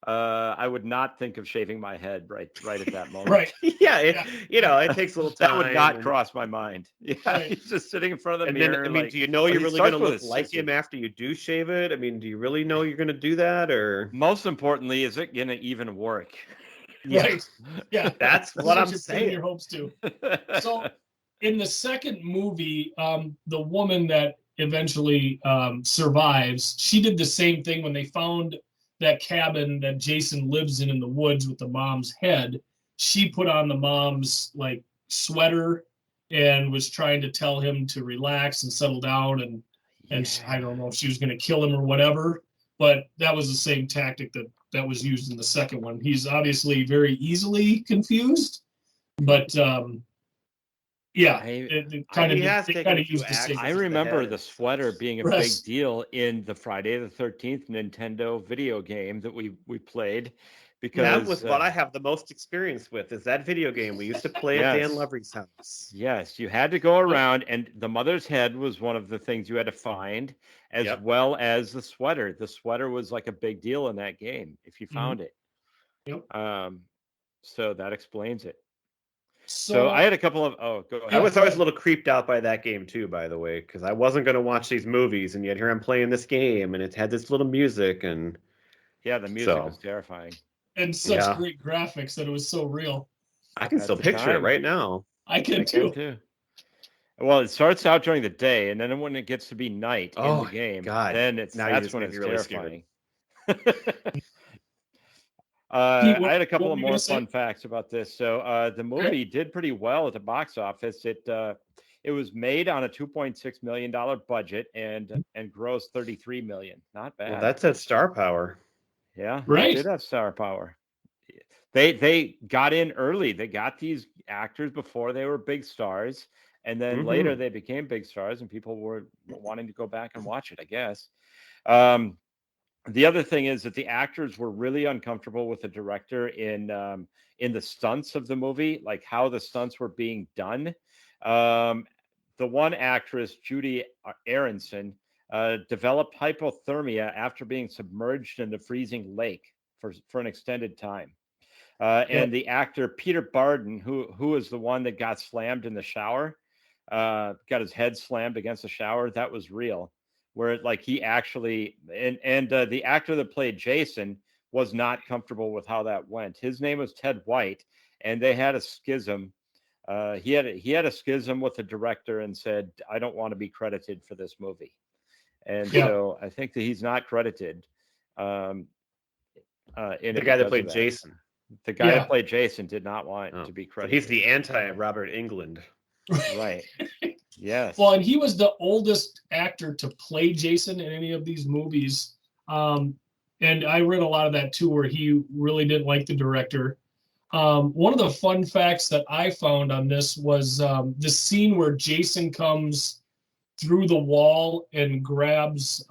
I would not think of shaving my head right at that moment. Right. Yeah. It takes a little time. That would not cross my mind. Yeah. Right. He's just sitting in front of the mirror. Then, I mean, do you know you're really going to look like him after you do shave it? I mean, do you really know you're going to do that, or? Most importantly, is it going to even work? Yeah. Right. Yeah. That's what I'm you're pinning saying. your hopes to. So in the second movie, the woman that eventually survives, she did the same thing when they found that cabin that Jason lives in the woods with the mom's head. She put on the mom's like sweater and was trying to tell him to relax and settle down, and I don't know if she was going to kill him or whatever, but that was the same tactic that was used in the second one. He's obviously very easily confused, but yeah, it kind of used the same. I remember the sweater being a big deal in the Friday the 13th Nintendo video game that we played, because that was what I have the most experience with, is that video game we used to play at Dan Lovery's house. Yes, you had to go around, and the mother's head was one of the things you had to find, as well as the sweater. The sweater was like a big deal in that game if you found it. Yep. So that explains it. So I had a couple of go ahead. I was always a little creeped out by that game too, by the way, because I wasn't going to watch these movies, and yet here I'm playing this game, and it had this little music, and the music was terrifying, and such great graphics that it was so real. I can still picture it right now. I can too. Well, it starts out during the day, and then when it gets to be night in the game, then that's when it's really terrifying. I had a couple of more fun facts about this. So the movie did pretty well at the box office. It was made on a $2.6 million budget and grossed $33 million. Not bad. Well, that's at star power. Yeah, right. They did have star power. They got in early. They got these actors before they were big stars, and then later they became big stars, and people were wanting to go back and watch it, I guess. The other thing is that the actors were really uncomfortable with the director in the stunts of the movie, like how the stunts were being done. The one actress, Judy Aronson, developed hypothermia after being submerged in the freezing lake for an extended time. And the actor Peter Barden, who is the one that got slammed in the shower, got his head slammed against the shower, that was real. Where like he actually and the actor that played Jason was not comfortable with how that went. His name was Ted White, and they had a schism. He had a schism with the director and said, "I don't want to be credited for this movie," and so I think that he's not credited. The guy that played Jason. The guy that played Jason did not want to be credited. So he's the anti-Robert Englund. Right. Yes. Well, and he was the oldest actor to play Jason in any of these movies. And I read a lot of that too, where he really didn't like the director. One of the fun facts that I found on this was the scene where Jason comes through the wall and grabs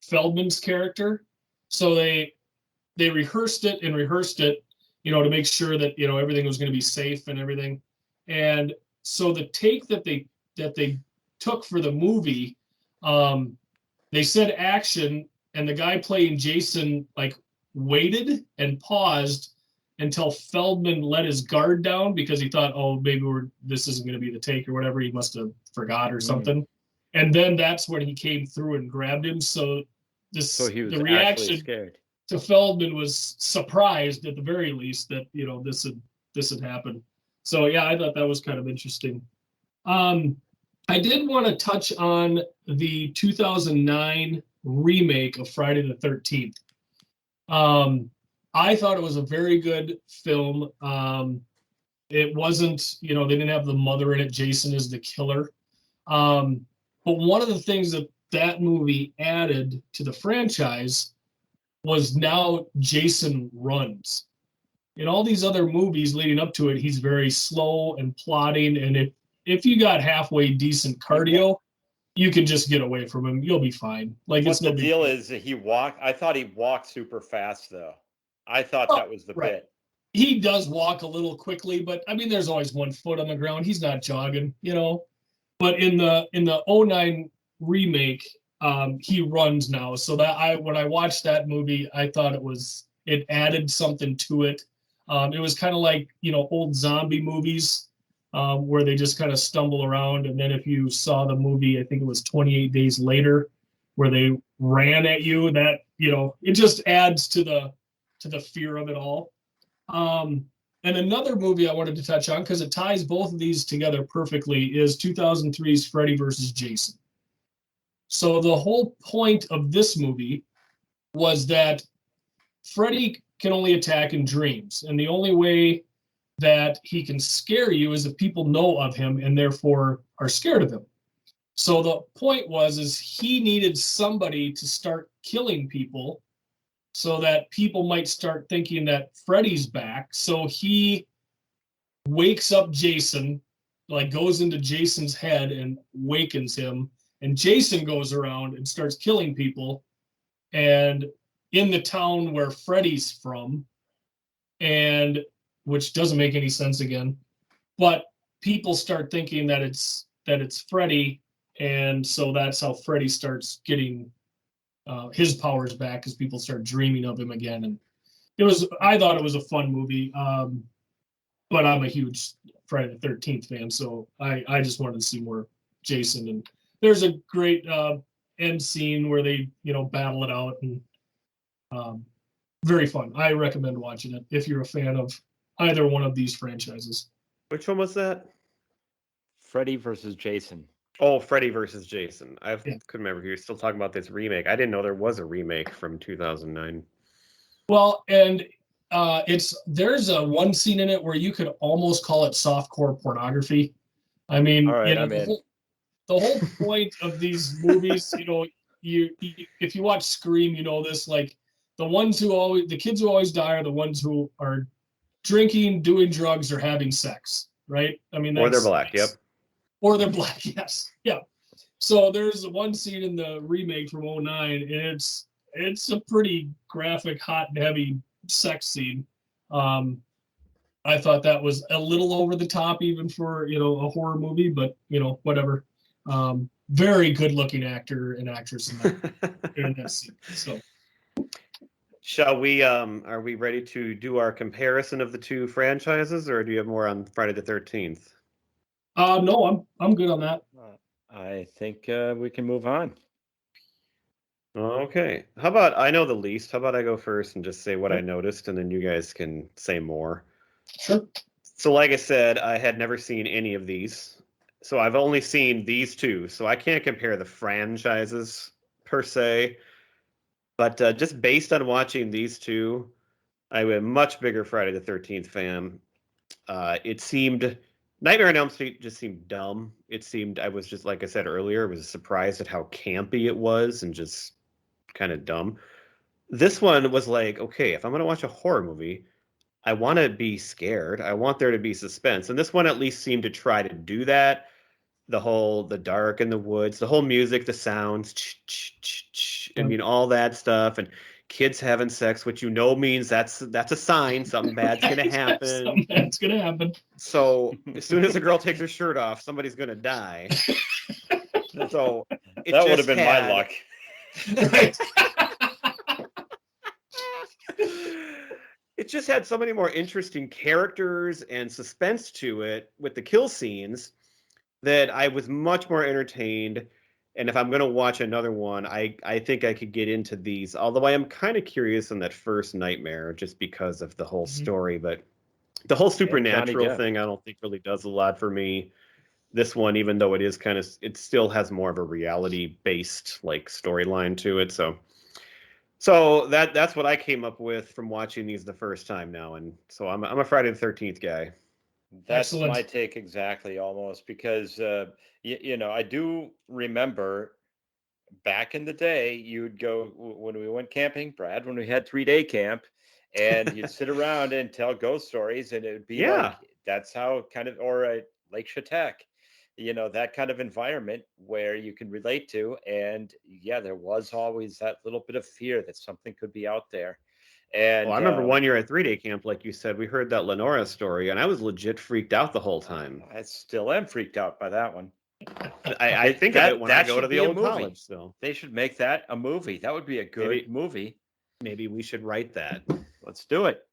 Feldman's character. So they rehearsed it, to make sure that, everything was going to be safe and everything. And so the take that they took for the movie, they said action, and the guy playing Jason like waited and paused until Feldman let his guard down because he thought, oh, maybe this isn't going to be the take or whatever. He must have forgot or something. And then that's when he came through and grabbed him. So he was the reaction scared to Feldman was surprised at the very least that this had happened. So yeah, I thought that was kind of interesting. I did want to touch on the 2009 remake of Friday the 13th. I thought it was a very good film. It wasn't, they didn't have the mother in it. Jason is the killer. But one of the things that movie added to the franchise was now Jason runs. In all these other movies leading up to it, he's very slow and plodding. And if you got halfway decent cardio, you can just get away from him. You'll be fine. Like, what the deal is that I thought he walked super fast, though. I thought that was the bit. He does walk a little quickly, but I mean, there's always one foot on the ground. He's not jogging, But in the 2009 remake, he runs now. So when I watched that movie, I thought it added something to it. It was kind of like, old zombie movies where they just kind of stumble around. And then if you saw the movie, I think it was 28 Days Later, where they ran at you, that, it just adds to the fear of it all. And another movie I wanted to touch on, because it ties both of these together perfectly, is 2003's Freddy versus Jason. So the whole point of this movie was that Freddy can only attack in dreams, and the only way that he can scare you is if people know of him and therefore are scared of him. So the point is he needed somebody to start killing people so that people might start thinking that Freddy's back. So he wakes up Jason, like goes into Jason's head and wakens him, and Jason goes around and starts killing people, and in the town where Freddy's from, and which doesn't make any sense again, but people start thinking that it's Freddy, and so that's how Freddy starts getting his powers back, because people start dreaming of him again. And I thought it was a fun movie, but I'm a huge Friday the 13th fan, so I just wanted to see more Jason. And there's a great end scene where they battle it out, and very fun. I recommend watching it if you're a fan of either one of these franchises. Which one was that? Freddy versus Jason. Oh, Freddy versus Jason. Couldn't remember if you were still talking about this remake. I didn't know there was a remake from 2009. Well, and there's a one scene in it where you could almost call it softcore pornography. I mean, the whole point of these movies, you if you watch Scream, you know this, like the kids who always die are the ones who are drinking, doing drugs, or having sex, right? I mean, or they're black, yep. Or they're black, yes, yeah. So there's one scene in the remake from 2009, and it's a pretty graphic, hot and heavy sex scene. I thought that was a little over the top, even for a horror movie, but whatever. Very good looking actor and actress in that scene. So, shall we? Are we ready to do our comparison of the two franchises, or do you have more on Friday the 13th? No, I'm good on that. I think we can move on. Okay. How about I know the least? How about I go first and just say what I noticed, and then you guys can say more? Sure. So, like I said, I had never seen any of these. So I've only seen these two. So I can't compare the franchises per se. But just based on watching these two, I'm a much bigger Friday the 13th fan. It seemed... Nightmare on Elm Street just seemed dumb. It seemed, I was just, like I said earlier, was surprised at how campy it was and just kind of dumb. This one was like, okay, if I'm going to watch a horror movie, I want to be scared. I want there to be suspense. And this one at least seemed to try to do that. The dark in the woods, the whole music, the sounds, I mean, all that stuff. And kids having sex, which means that's a sign something bad's going to happen. Something bad's going to happen. So as soon as a girl takes her shirt off, somebody's going to die. So that would have been my luck. Right. It just had so many more interesting characters and suspense to it with the kill scenes that I was much more entertained. And if I'm going to watch another one, I think I could get into these. Although I am kind of curious on that first Nightmare just because of the whole story. But the whole supernatural thing, I don't think really does a lot for me. This one, even though it is it still has more of a reality-based like storyline to it. So that's what I came up with from watching these the first time now. And so I'm a Friday the 13th guy. That's my take exactly, almost, because I do remember back in the day, you'd go when we went camping, Brad, when we had 3-day camp, and you'd sit around and tell ghost stories, and it would be like, that's how kind of, or Lake Chapt, that kind of environment where you can relate to. And there was always that little bit of fear that something could be out there. And I remember one year at 3-day camp, like you said, we heard that Lenora story, and I was legit freaked out the whole time. I still am freaked out by that one. I think of it when I go to the old college. So they should make that a movie. That would be a good movie. Maybe we should write that. Let's do it.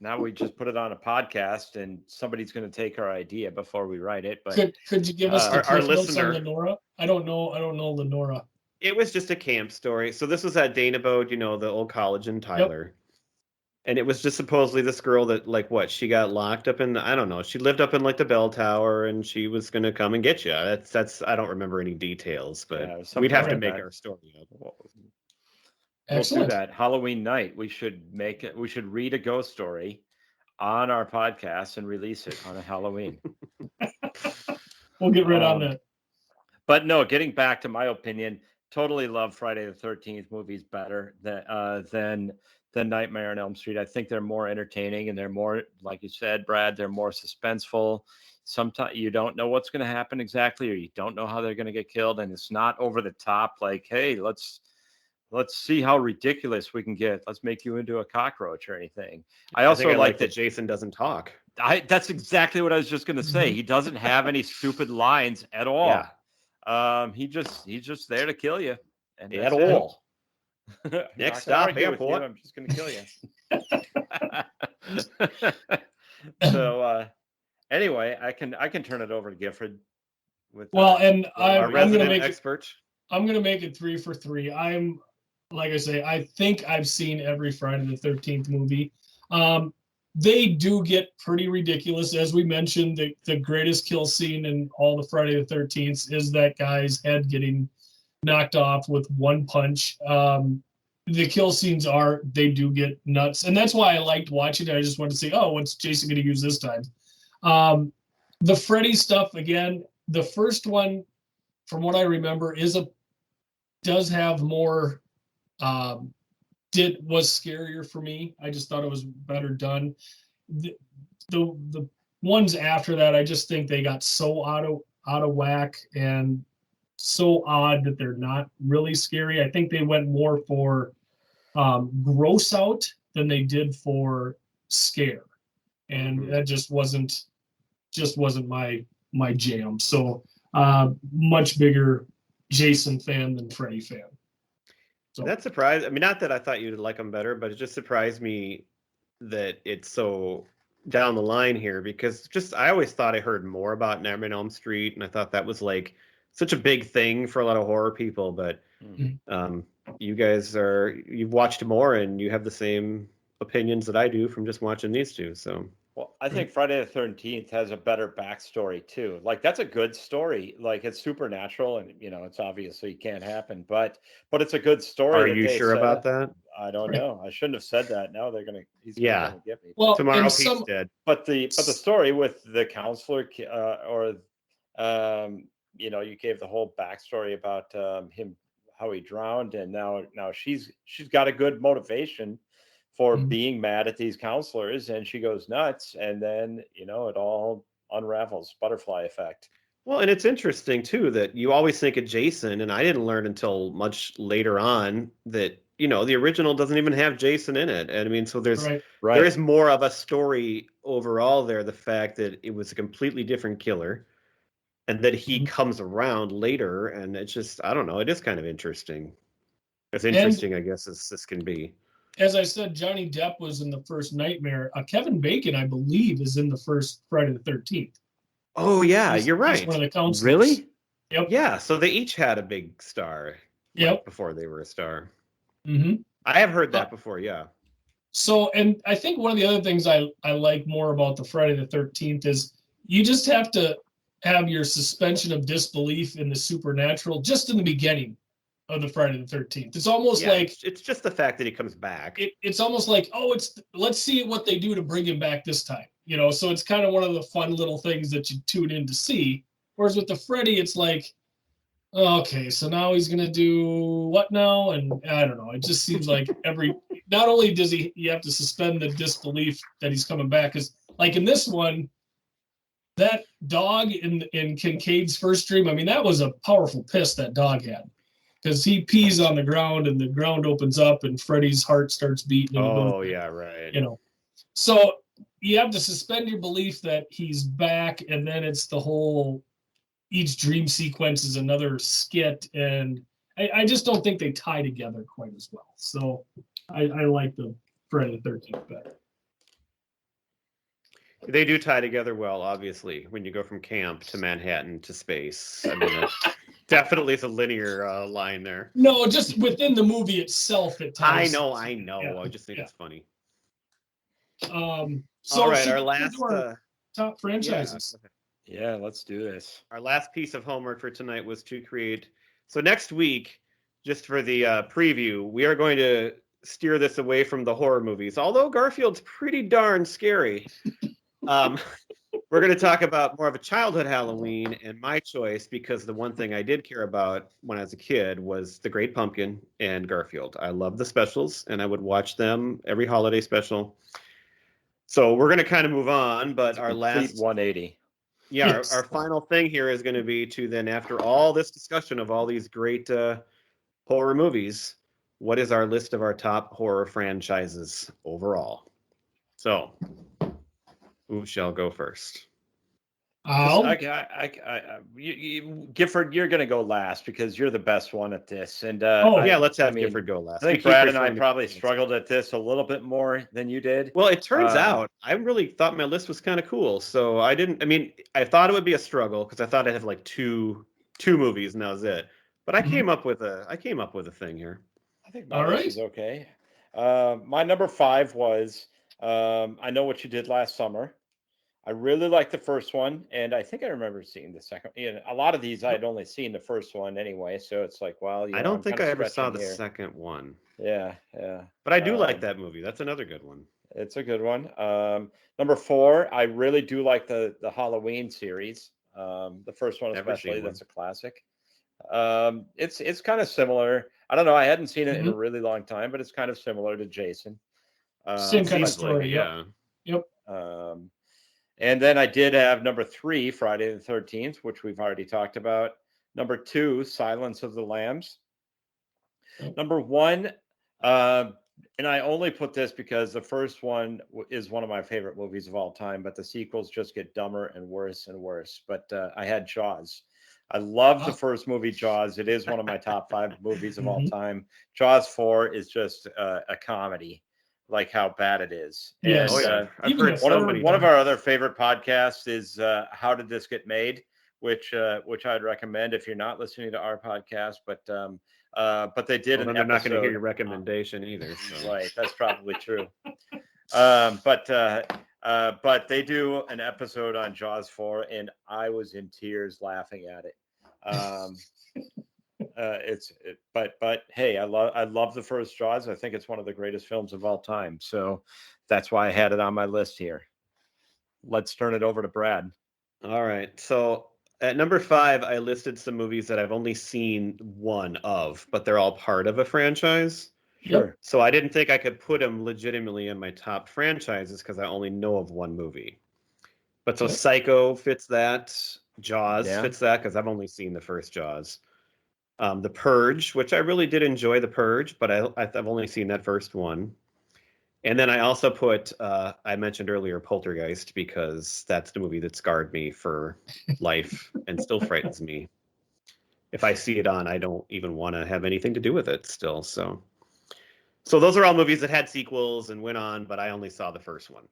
Now we just put it on a podcast, and somebody's going to take our idea before we write it. But could you give us our listener on Lenora? I don't know Lenora. It was just a camp story. So this was at Dana Boat, the old college in Tyler. And it was just supposedly this girl that, like, what, she got locked up in, I don't know, she lived up in like the bell tower, and she was gonna come and get you. That's I don't remember any details, but Yeah, we'd have to something make like our story up. We'll do Excellent. that Halloween night. We should make it. We should read a ghost story on our podcast and release it on a Halloween. We'll get right on that. But no, getting back to my opinion, totally love Friday the 13th movies better than Nightmare on Elm Street. I think they're more entertaining, and they're more, like you said, Brad, they're more suspenseful. Sometimes you don't know what's going to happen exactly, or you don't know how they're going to get killed, and it's not over the top. Like, hey, let's see how ridiculous we can get. Let's make you into a cockroach or anything. I also like that Jason doesn't talk. That's exactly what I was just going to say. He doesn't have any stupid lines at all. Yeah. He's just there to kill you. And At all. Next stop, airport. I'm just going to kill you. So anyway, I can turn it over to Gifford. And our resident expert. I'm going to make it 3 for 3. I'm, like I say, I think I've seen every Friday the 13th movie. They do get pretty ridiculous. As we mentioned, the greatest kill scene in all the Friday the 13th is that guy's head getting knocked off with one punch. The kill scenes they do get nuts. And that's why I liked watching it. I just wanted to say, oh, what's Jason going to use this time? The Freddy stuff, again, the first one, from what I remember, does have more, was scarier for me. I just thought it was better done. The ones after that, I just think they got so out of whack and so odd that they're not really scary. I think they went more for gross out than they did for scare, and that just wasn't my jam. So much bigger Jason fan than Freddy fan. So that surprised. I mean, not that I thought you'd like them better, but it just surprised me that it's so down the line here, because I always thought I heard more about Nightmare on Elm Street, and I thought that was like such a big thing for a lot of horror people. But you guys you've watched more, and you have the same opinions that I do from just watching these two. So. Well, I think Friday the 13th has a better backstory too. Like, that's a good story. Like, it's supernatural, and it's obviously can't happen, but it's a good story. Are you sure about that? I don't know. I shouldn't have said that. Now he's gonna get me. Well, tomorrow Pete's dead. But the story with the counselor, you gave the whole backstory about him, how he drowned, and now she's got a good motivation for being mad at these counselors, and she goes nuts, and then it all unravels. Butterfly effect. Well, and it's interesting too that you always think of Jason, and I didn't learn until much later on that the original doesn't even have Jason in it. And I mean, so there is more of a story overall there. The fact that it was a completely different killer, and that he comes around later, and it's just, I don't know, it is kind of interesting. As interesting, I guess, as this can be. As I said, Johnny Depp was in the first Nightmare. Kevin Bacon, I believe, is in the first Friday the 13th. Oh, yeah, you're right. He's one of the counselors. Really? Yep. Yeah, so they each had a big star before they were a star. Mm-hmm. I have heard that before, yeah. So, and I think one of the other things I like more about the Friday the 13th is you just have to have your suspension of disbelief in the supernatural just in the beginning of the Friday the 13th. It's almost like it's just the fact that he comes back. It's almost like, let's see what they do to bring him back this time. So it's kind of one of the fun little things that you tune in to see. Whereas with the Freddy, it's like, okay, so now he's gonna do what now? And I don't know. It just seems like not only does you have to suspend the disbelief that he's coming back, because like in this one, that dog in Kincaid's first dream, I mean, that was a powerful piss that dog had. Because he pees on the ground and the ground opens up and Freddy's heart starts beating. Oh, yeah, right. So you have to suspend your belief that he's back, and then it's the whole, each dream sequence is another skit, and I just don't think they tie together quite as well. So I like the Friday the 13th better. They do tie together well, obviously, when you go from camp to Manhattan to space. I mean, definitely it's a linear line there. No, just within the movie itself, it ties. I know. Yeah. I just think it's funny. So All right, should our we last do our top franchises? Yeah, let's do this. Our last piece of homework for tonight was to create. So next week, just for the preview, we are going to steer this away from the horror movies. Although Garfield's pretty darn scary. We're going to talk about more of a childhood Halloween, and my choice, because the one thing I did care about when I was a kid was The Great Pumpkin and Garfield. I love the specials, and I would watch them every holiday special. So we're going to kind of move on, but our last 180. Yeah, Yes. our final thing here is going to be to then, after all this discussion of all these great horror movies, what is our list of our top horror franchises overall? So, who shall go first? Gifford, you're going to go last because you're the best one at this. And let's have Gifford go last. I think Brad and I probably struggled at this a little bit more than you did. Well, it turns out I really thought my list was kind of cool. So I thought it would be a struggle because I thought I'd have like two movies and that was it. But I came up with a thing here. I think my list is okay. My number 5 was I Know What You Did Last Summer. I really liked the first one, and I think I remember seeing the second. A lot of these I had only seen the first one anyway, so it's like, well, I don't think I ever saw the second one. Yeah. But I do like that movie. That's another good one. It's a good one. Number 4, I really do like the Halloween series. The first one especially, that's a classic. It's kind of similar. I don't know. I hadn't seen it in a really long time, but it's kind of similar to Jason. Same kind of story. Yep. And then I did have number 3, Friday the 13th, which we've already talked about. Number 2, Silence of the Lambs. Number 1, and I only put this because the first one is one of my favorite movies of all time, but the sequels just get dumber and worse and worse. But I had Jaws. I love the first movie, Jaws. It is one of my top 5 movies of all time. Jaws 4 is just a comedy. Like how bad it is. Yes. I've heard one of our other favorite podcasts is How Did This Get Made, which I'd recommend if you're not listening to our podcast. But they did an episode. They're not going to hear your recommendation either. So. Right, that's probably true. But they do an episode on Jaws 4, and I was in tears laughing at it. But hey, I love the first Jaws. I think it's one of the greatest films of all time. So that's why I had it on my list here. Let's turn it over to Brad. All right. So at number 5, I listed some movies that I've only seen one of, but they're all part of a franchise. Sure. So I didn't think I could put them legitimately in my top franchises because I only know of one movie. But so Psycho fits that. Jaws fits that because I've only seen the first Jaws. The Purge, which I really did enjoy The Purge, but I've only seen that first one. And then I also put, I mentioned earlier, Poltergeist, because that's the movie that scarred me for life and still frightens me. If I see it on, I don't even want to have anything to do with it still. So those are all movies that had sequels and went on, but I only saw the first one.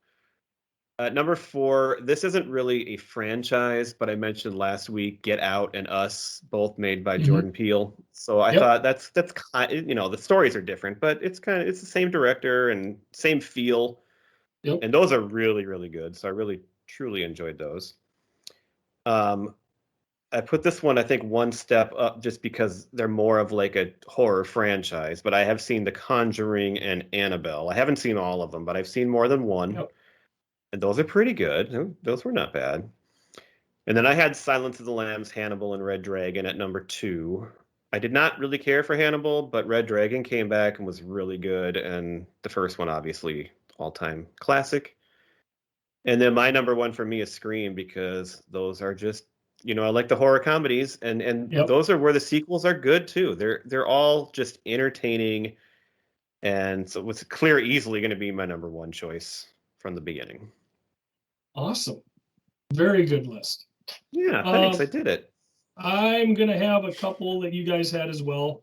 Number 4, this isn't really a franchise, but I mentioned last week Get Out and Us, both made by Jordan Peele. So I thought that's kind of, the stories are different, but it's the same director and same feel. Yep. And those are really, really good. So I really, truly enjoyed those. I put this one, I think, one step up just because they're more of like a horror franchise, but I have seen The Conjuring and Annabelle. I haven't seen all of them, but I've seen more than one. Yep. And those are pretty good. Those were not bad. And then I had Silence of the Lambs, Hannibal, and Red Dragon at number 2. I did not really care for Hannibal, but Red Dragon came back and was really good. And the first one, obviously, all-time classic. And then my number 1 for me is Scream, because those are just, I like the horror comedies. And those are where the sequels are good, too. They're all just entertaining. And so it's clear easily going to be my number 1 choice from the beginning. Awesome. Very good list. Yeah, thanks. I did it. I'm going to have a couple that you guys had as well.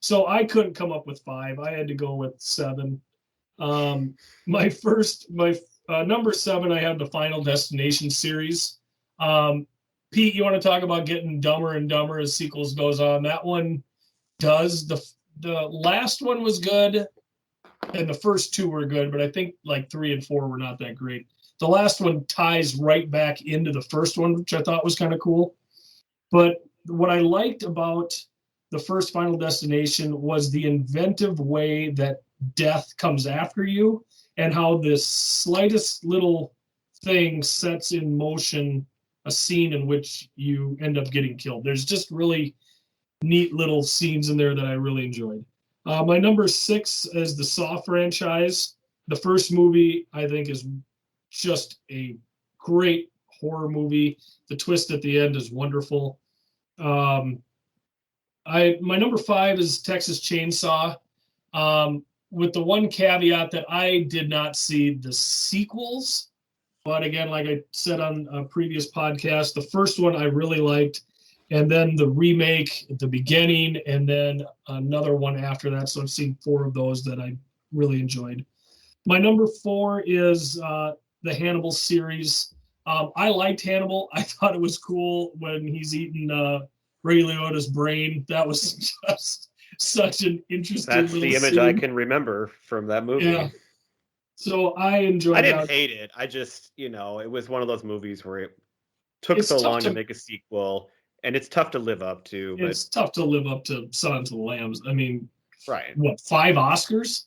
So I couldn't come up with 5. I had to go with 7. My number 7, I had the Final Destination series. Pete, you want to talk about getting dumber and dumber as sequels goes on? That one does. The last one was good. and the first two were good, but I think like 3 and 4 were not that great. The last one ties right back into the first one, which I thought was kind of cool. But what I liked about the first Final Destination was the inventive way that death comes after you, and how this slightest little thing sets in motion a scene in which you end up getting killed. There's just really neat little scenes in there that I really enjoyed. My number 6 is the Saw franchise. The first movie, I think, is just a great horror movie. The twist at the end is wonderful. My number 5 is Texas Chainsaw, with the one caveat that I did not see the sequels. But again, like I said on a previous podcast, the first one I really liked, and then the remake at the beginning, and then another one after that. So I've seen 4 of those that I really enjoyed. My number 4 is the Hannibal series. I liked Hannibal. I thought it was cool when he's eating Ray Liotta's brain. That was just such an interesting. That's the image scene. I can remember from that movie. Yeah. So I enjoyed. I didn't hate it. I just, it was one of those movies where it took so long to make a sequel, and it's tough to live up to. But it's tough to live up to Silence of the Lambs. I mean, right? What, 5 Oscars?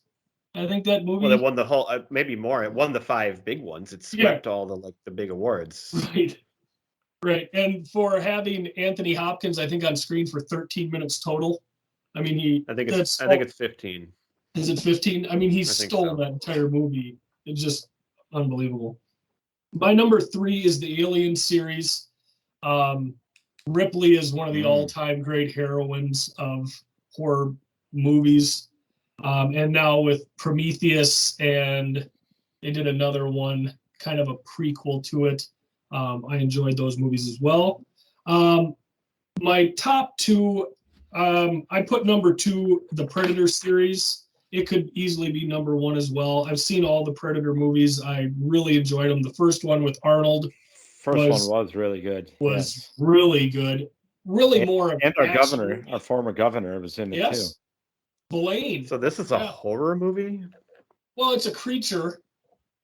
I think that movie. Well, it won the whole, maybe more. It won the 5 big ones. It swept all the big awards. Right. And for having Anthony Hopkins, I think on screen for 13 minutes total. I mean, I think it's 15. Is it 15? I mean, he stole that entire movie. It's just unbelievable. My number 3 is the Alien series. Ripley is one of the all-time great heroines of horror movies. And now with Prometheus, and they did another one, kind of a prequel to it. I enjoyed those movies as well. My top 2, I put number 2, the Predator series. It could easily be number 1 as well. I've seen all the Predator movies. I really enjoyed them. The first one with Arnold. First one was really good. Really good. Really more. And our governor, our former governor, was in it too. Blaine. So this is a horror movie? Well, it's a creature.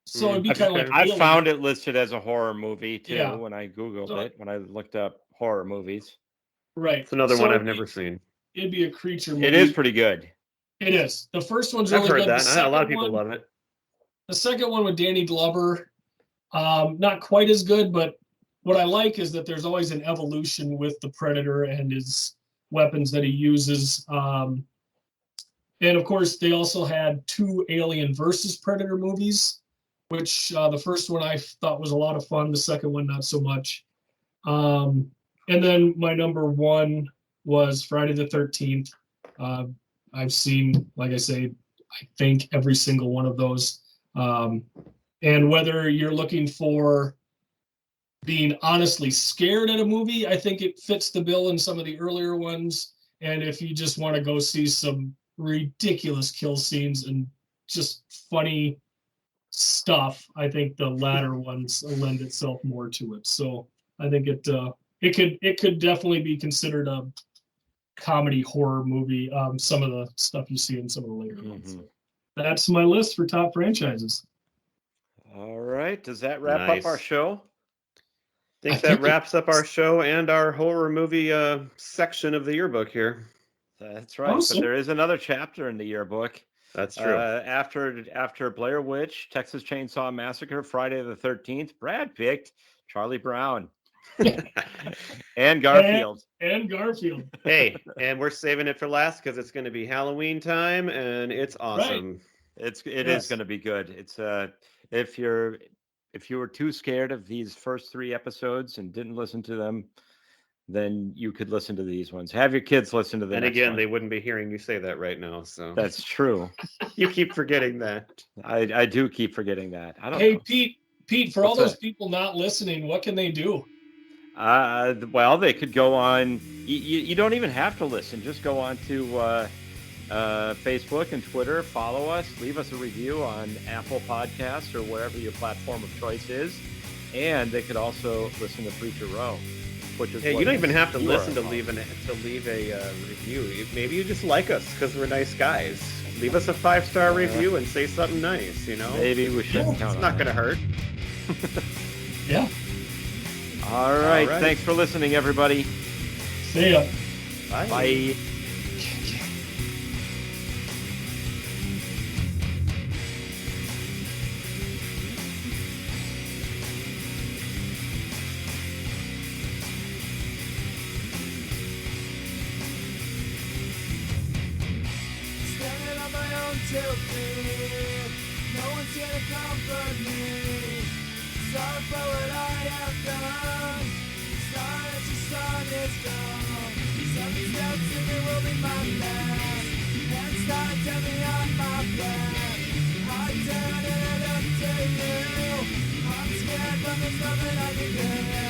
So it'd be kind of like. I found it listed as a horror movie too when I Googled it, when I looked up horror movies. Right. It's another one I've never seen. It'd be a creature movie. It is pretty good. It is. The first one's really good. I've heard that. A lot of people love it. The second one with Danny Glover, not quite as good, but what I like is that there's always an evolution with the Predator and his weapons that he uses. And of course, they also had 2 Alien versus Predator movies, which the first one I thought was a lot of fun. The second one, not so much. And then my number 1 was Friday the 13th. I've seen, like I say, I think every single one of those. And whether you're looking for being honestly scared at a movie, I think it fits the bill in some of the earlier ones. And if you just want to go see some ridiculous kill scenes and just funny stuff, I think the latter ones lend itself more to it. So I think it could definitely be considered a comedy horror movie. Some of the stuff you see in some of the later ones. That's my list for top franchises. All right. Does that wrap up our show? I think that wraps up our show and our horror movie section of the yearbook here. That's right. Awesome. But there is another chapter in the yearbook. That's true. After Blair Witch, Texas Chainsaw Massacre, Friday the 13th, Brad picked Charlie Brown. And Garfield. And Garfield. Hey, and we're saving it for last because it's going to be Halloween time, and it's awesome. Right. It is going to be good. It's if you were too scared of these first 3 episodes and didn't listen to them, then you could listen to these ones. Have your kids listen to them. And again, they wouldn't be hearing you say that right now. So that's true. You keep forgetting that. I do keep forgetting that. I don't know. Hey, Pete, for all those people not listening, what can they do? Well, they could go on. You don't even have to listen. Just go on to Facebook and Twitter. Follow us. Leave us a review on Apple Podcasts or wherever your platform of choice is. And they could also listen to Preacher Row, which is you don't even have to listen to leave a review. Maybe you just like us because we're nice guys. leave us a 5-star review and say something nice. Maybe we shouldn't count It's on not that. going to hurt. Yeah. All right. Thanks for listening, everybody. See ya. Bye. Bye. Standing on my own 2 feet. No one's here to comfort me. Sorry for what I have done. Sorry that your song is gone. 7 steps and it will be my last. And start to me on my path. I turn it up to you. I'm scared but there's nothing I can do.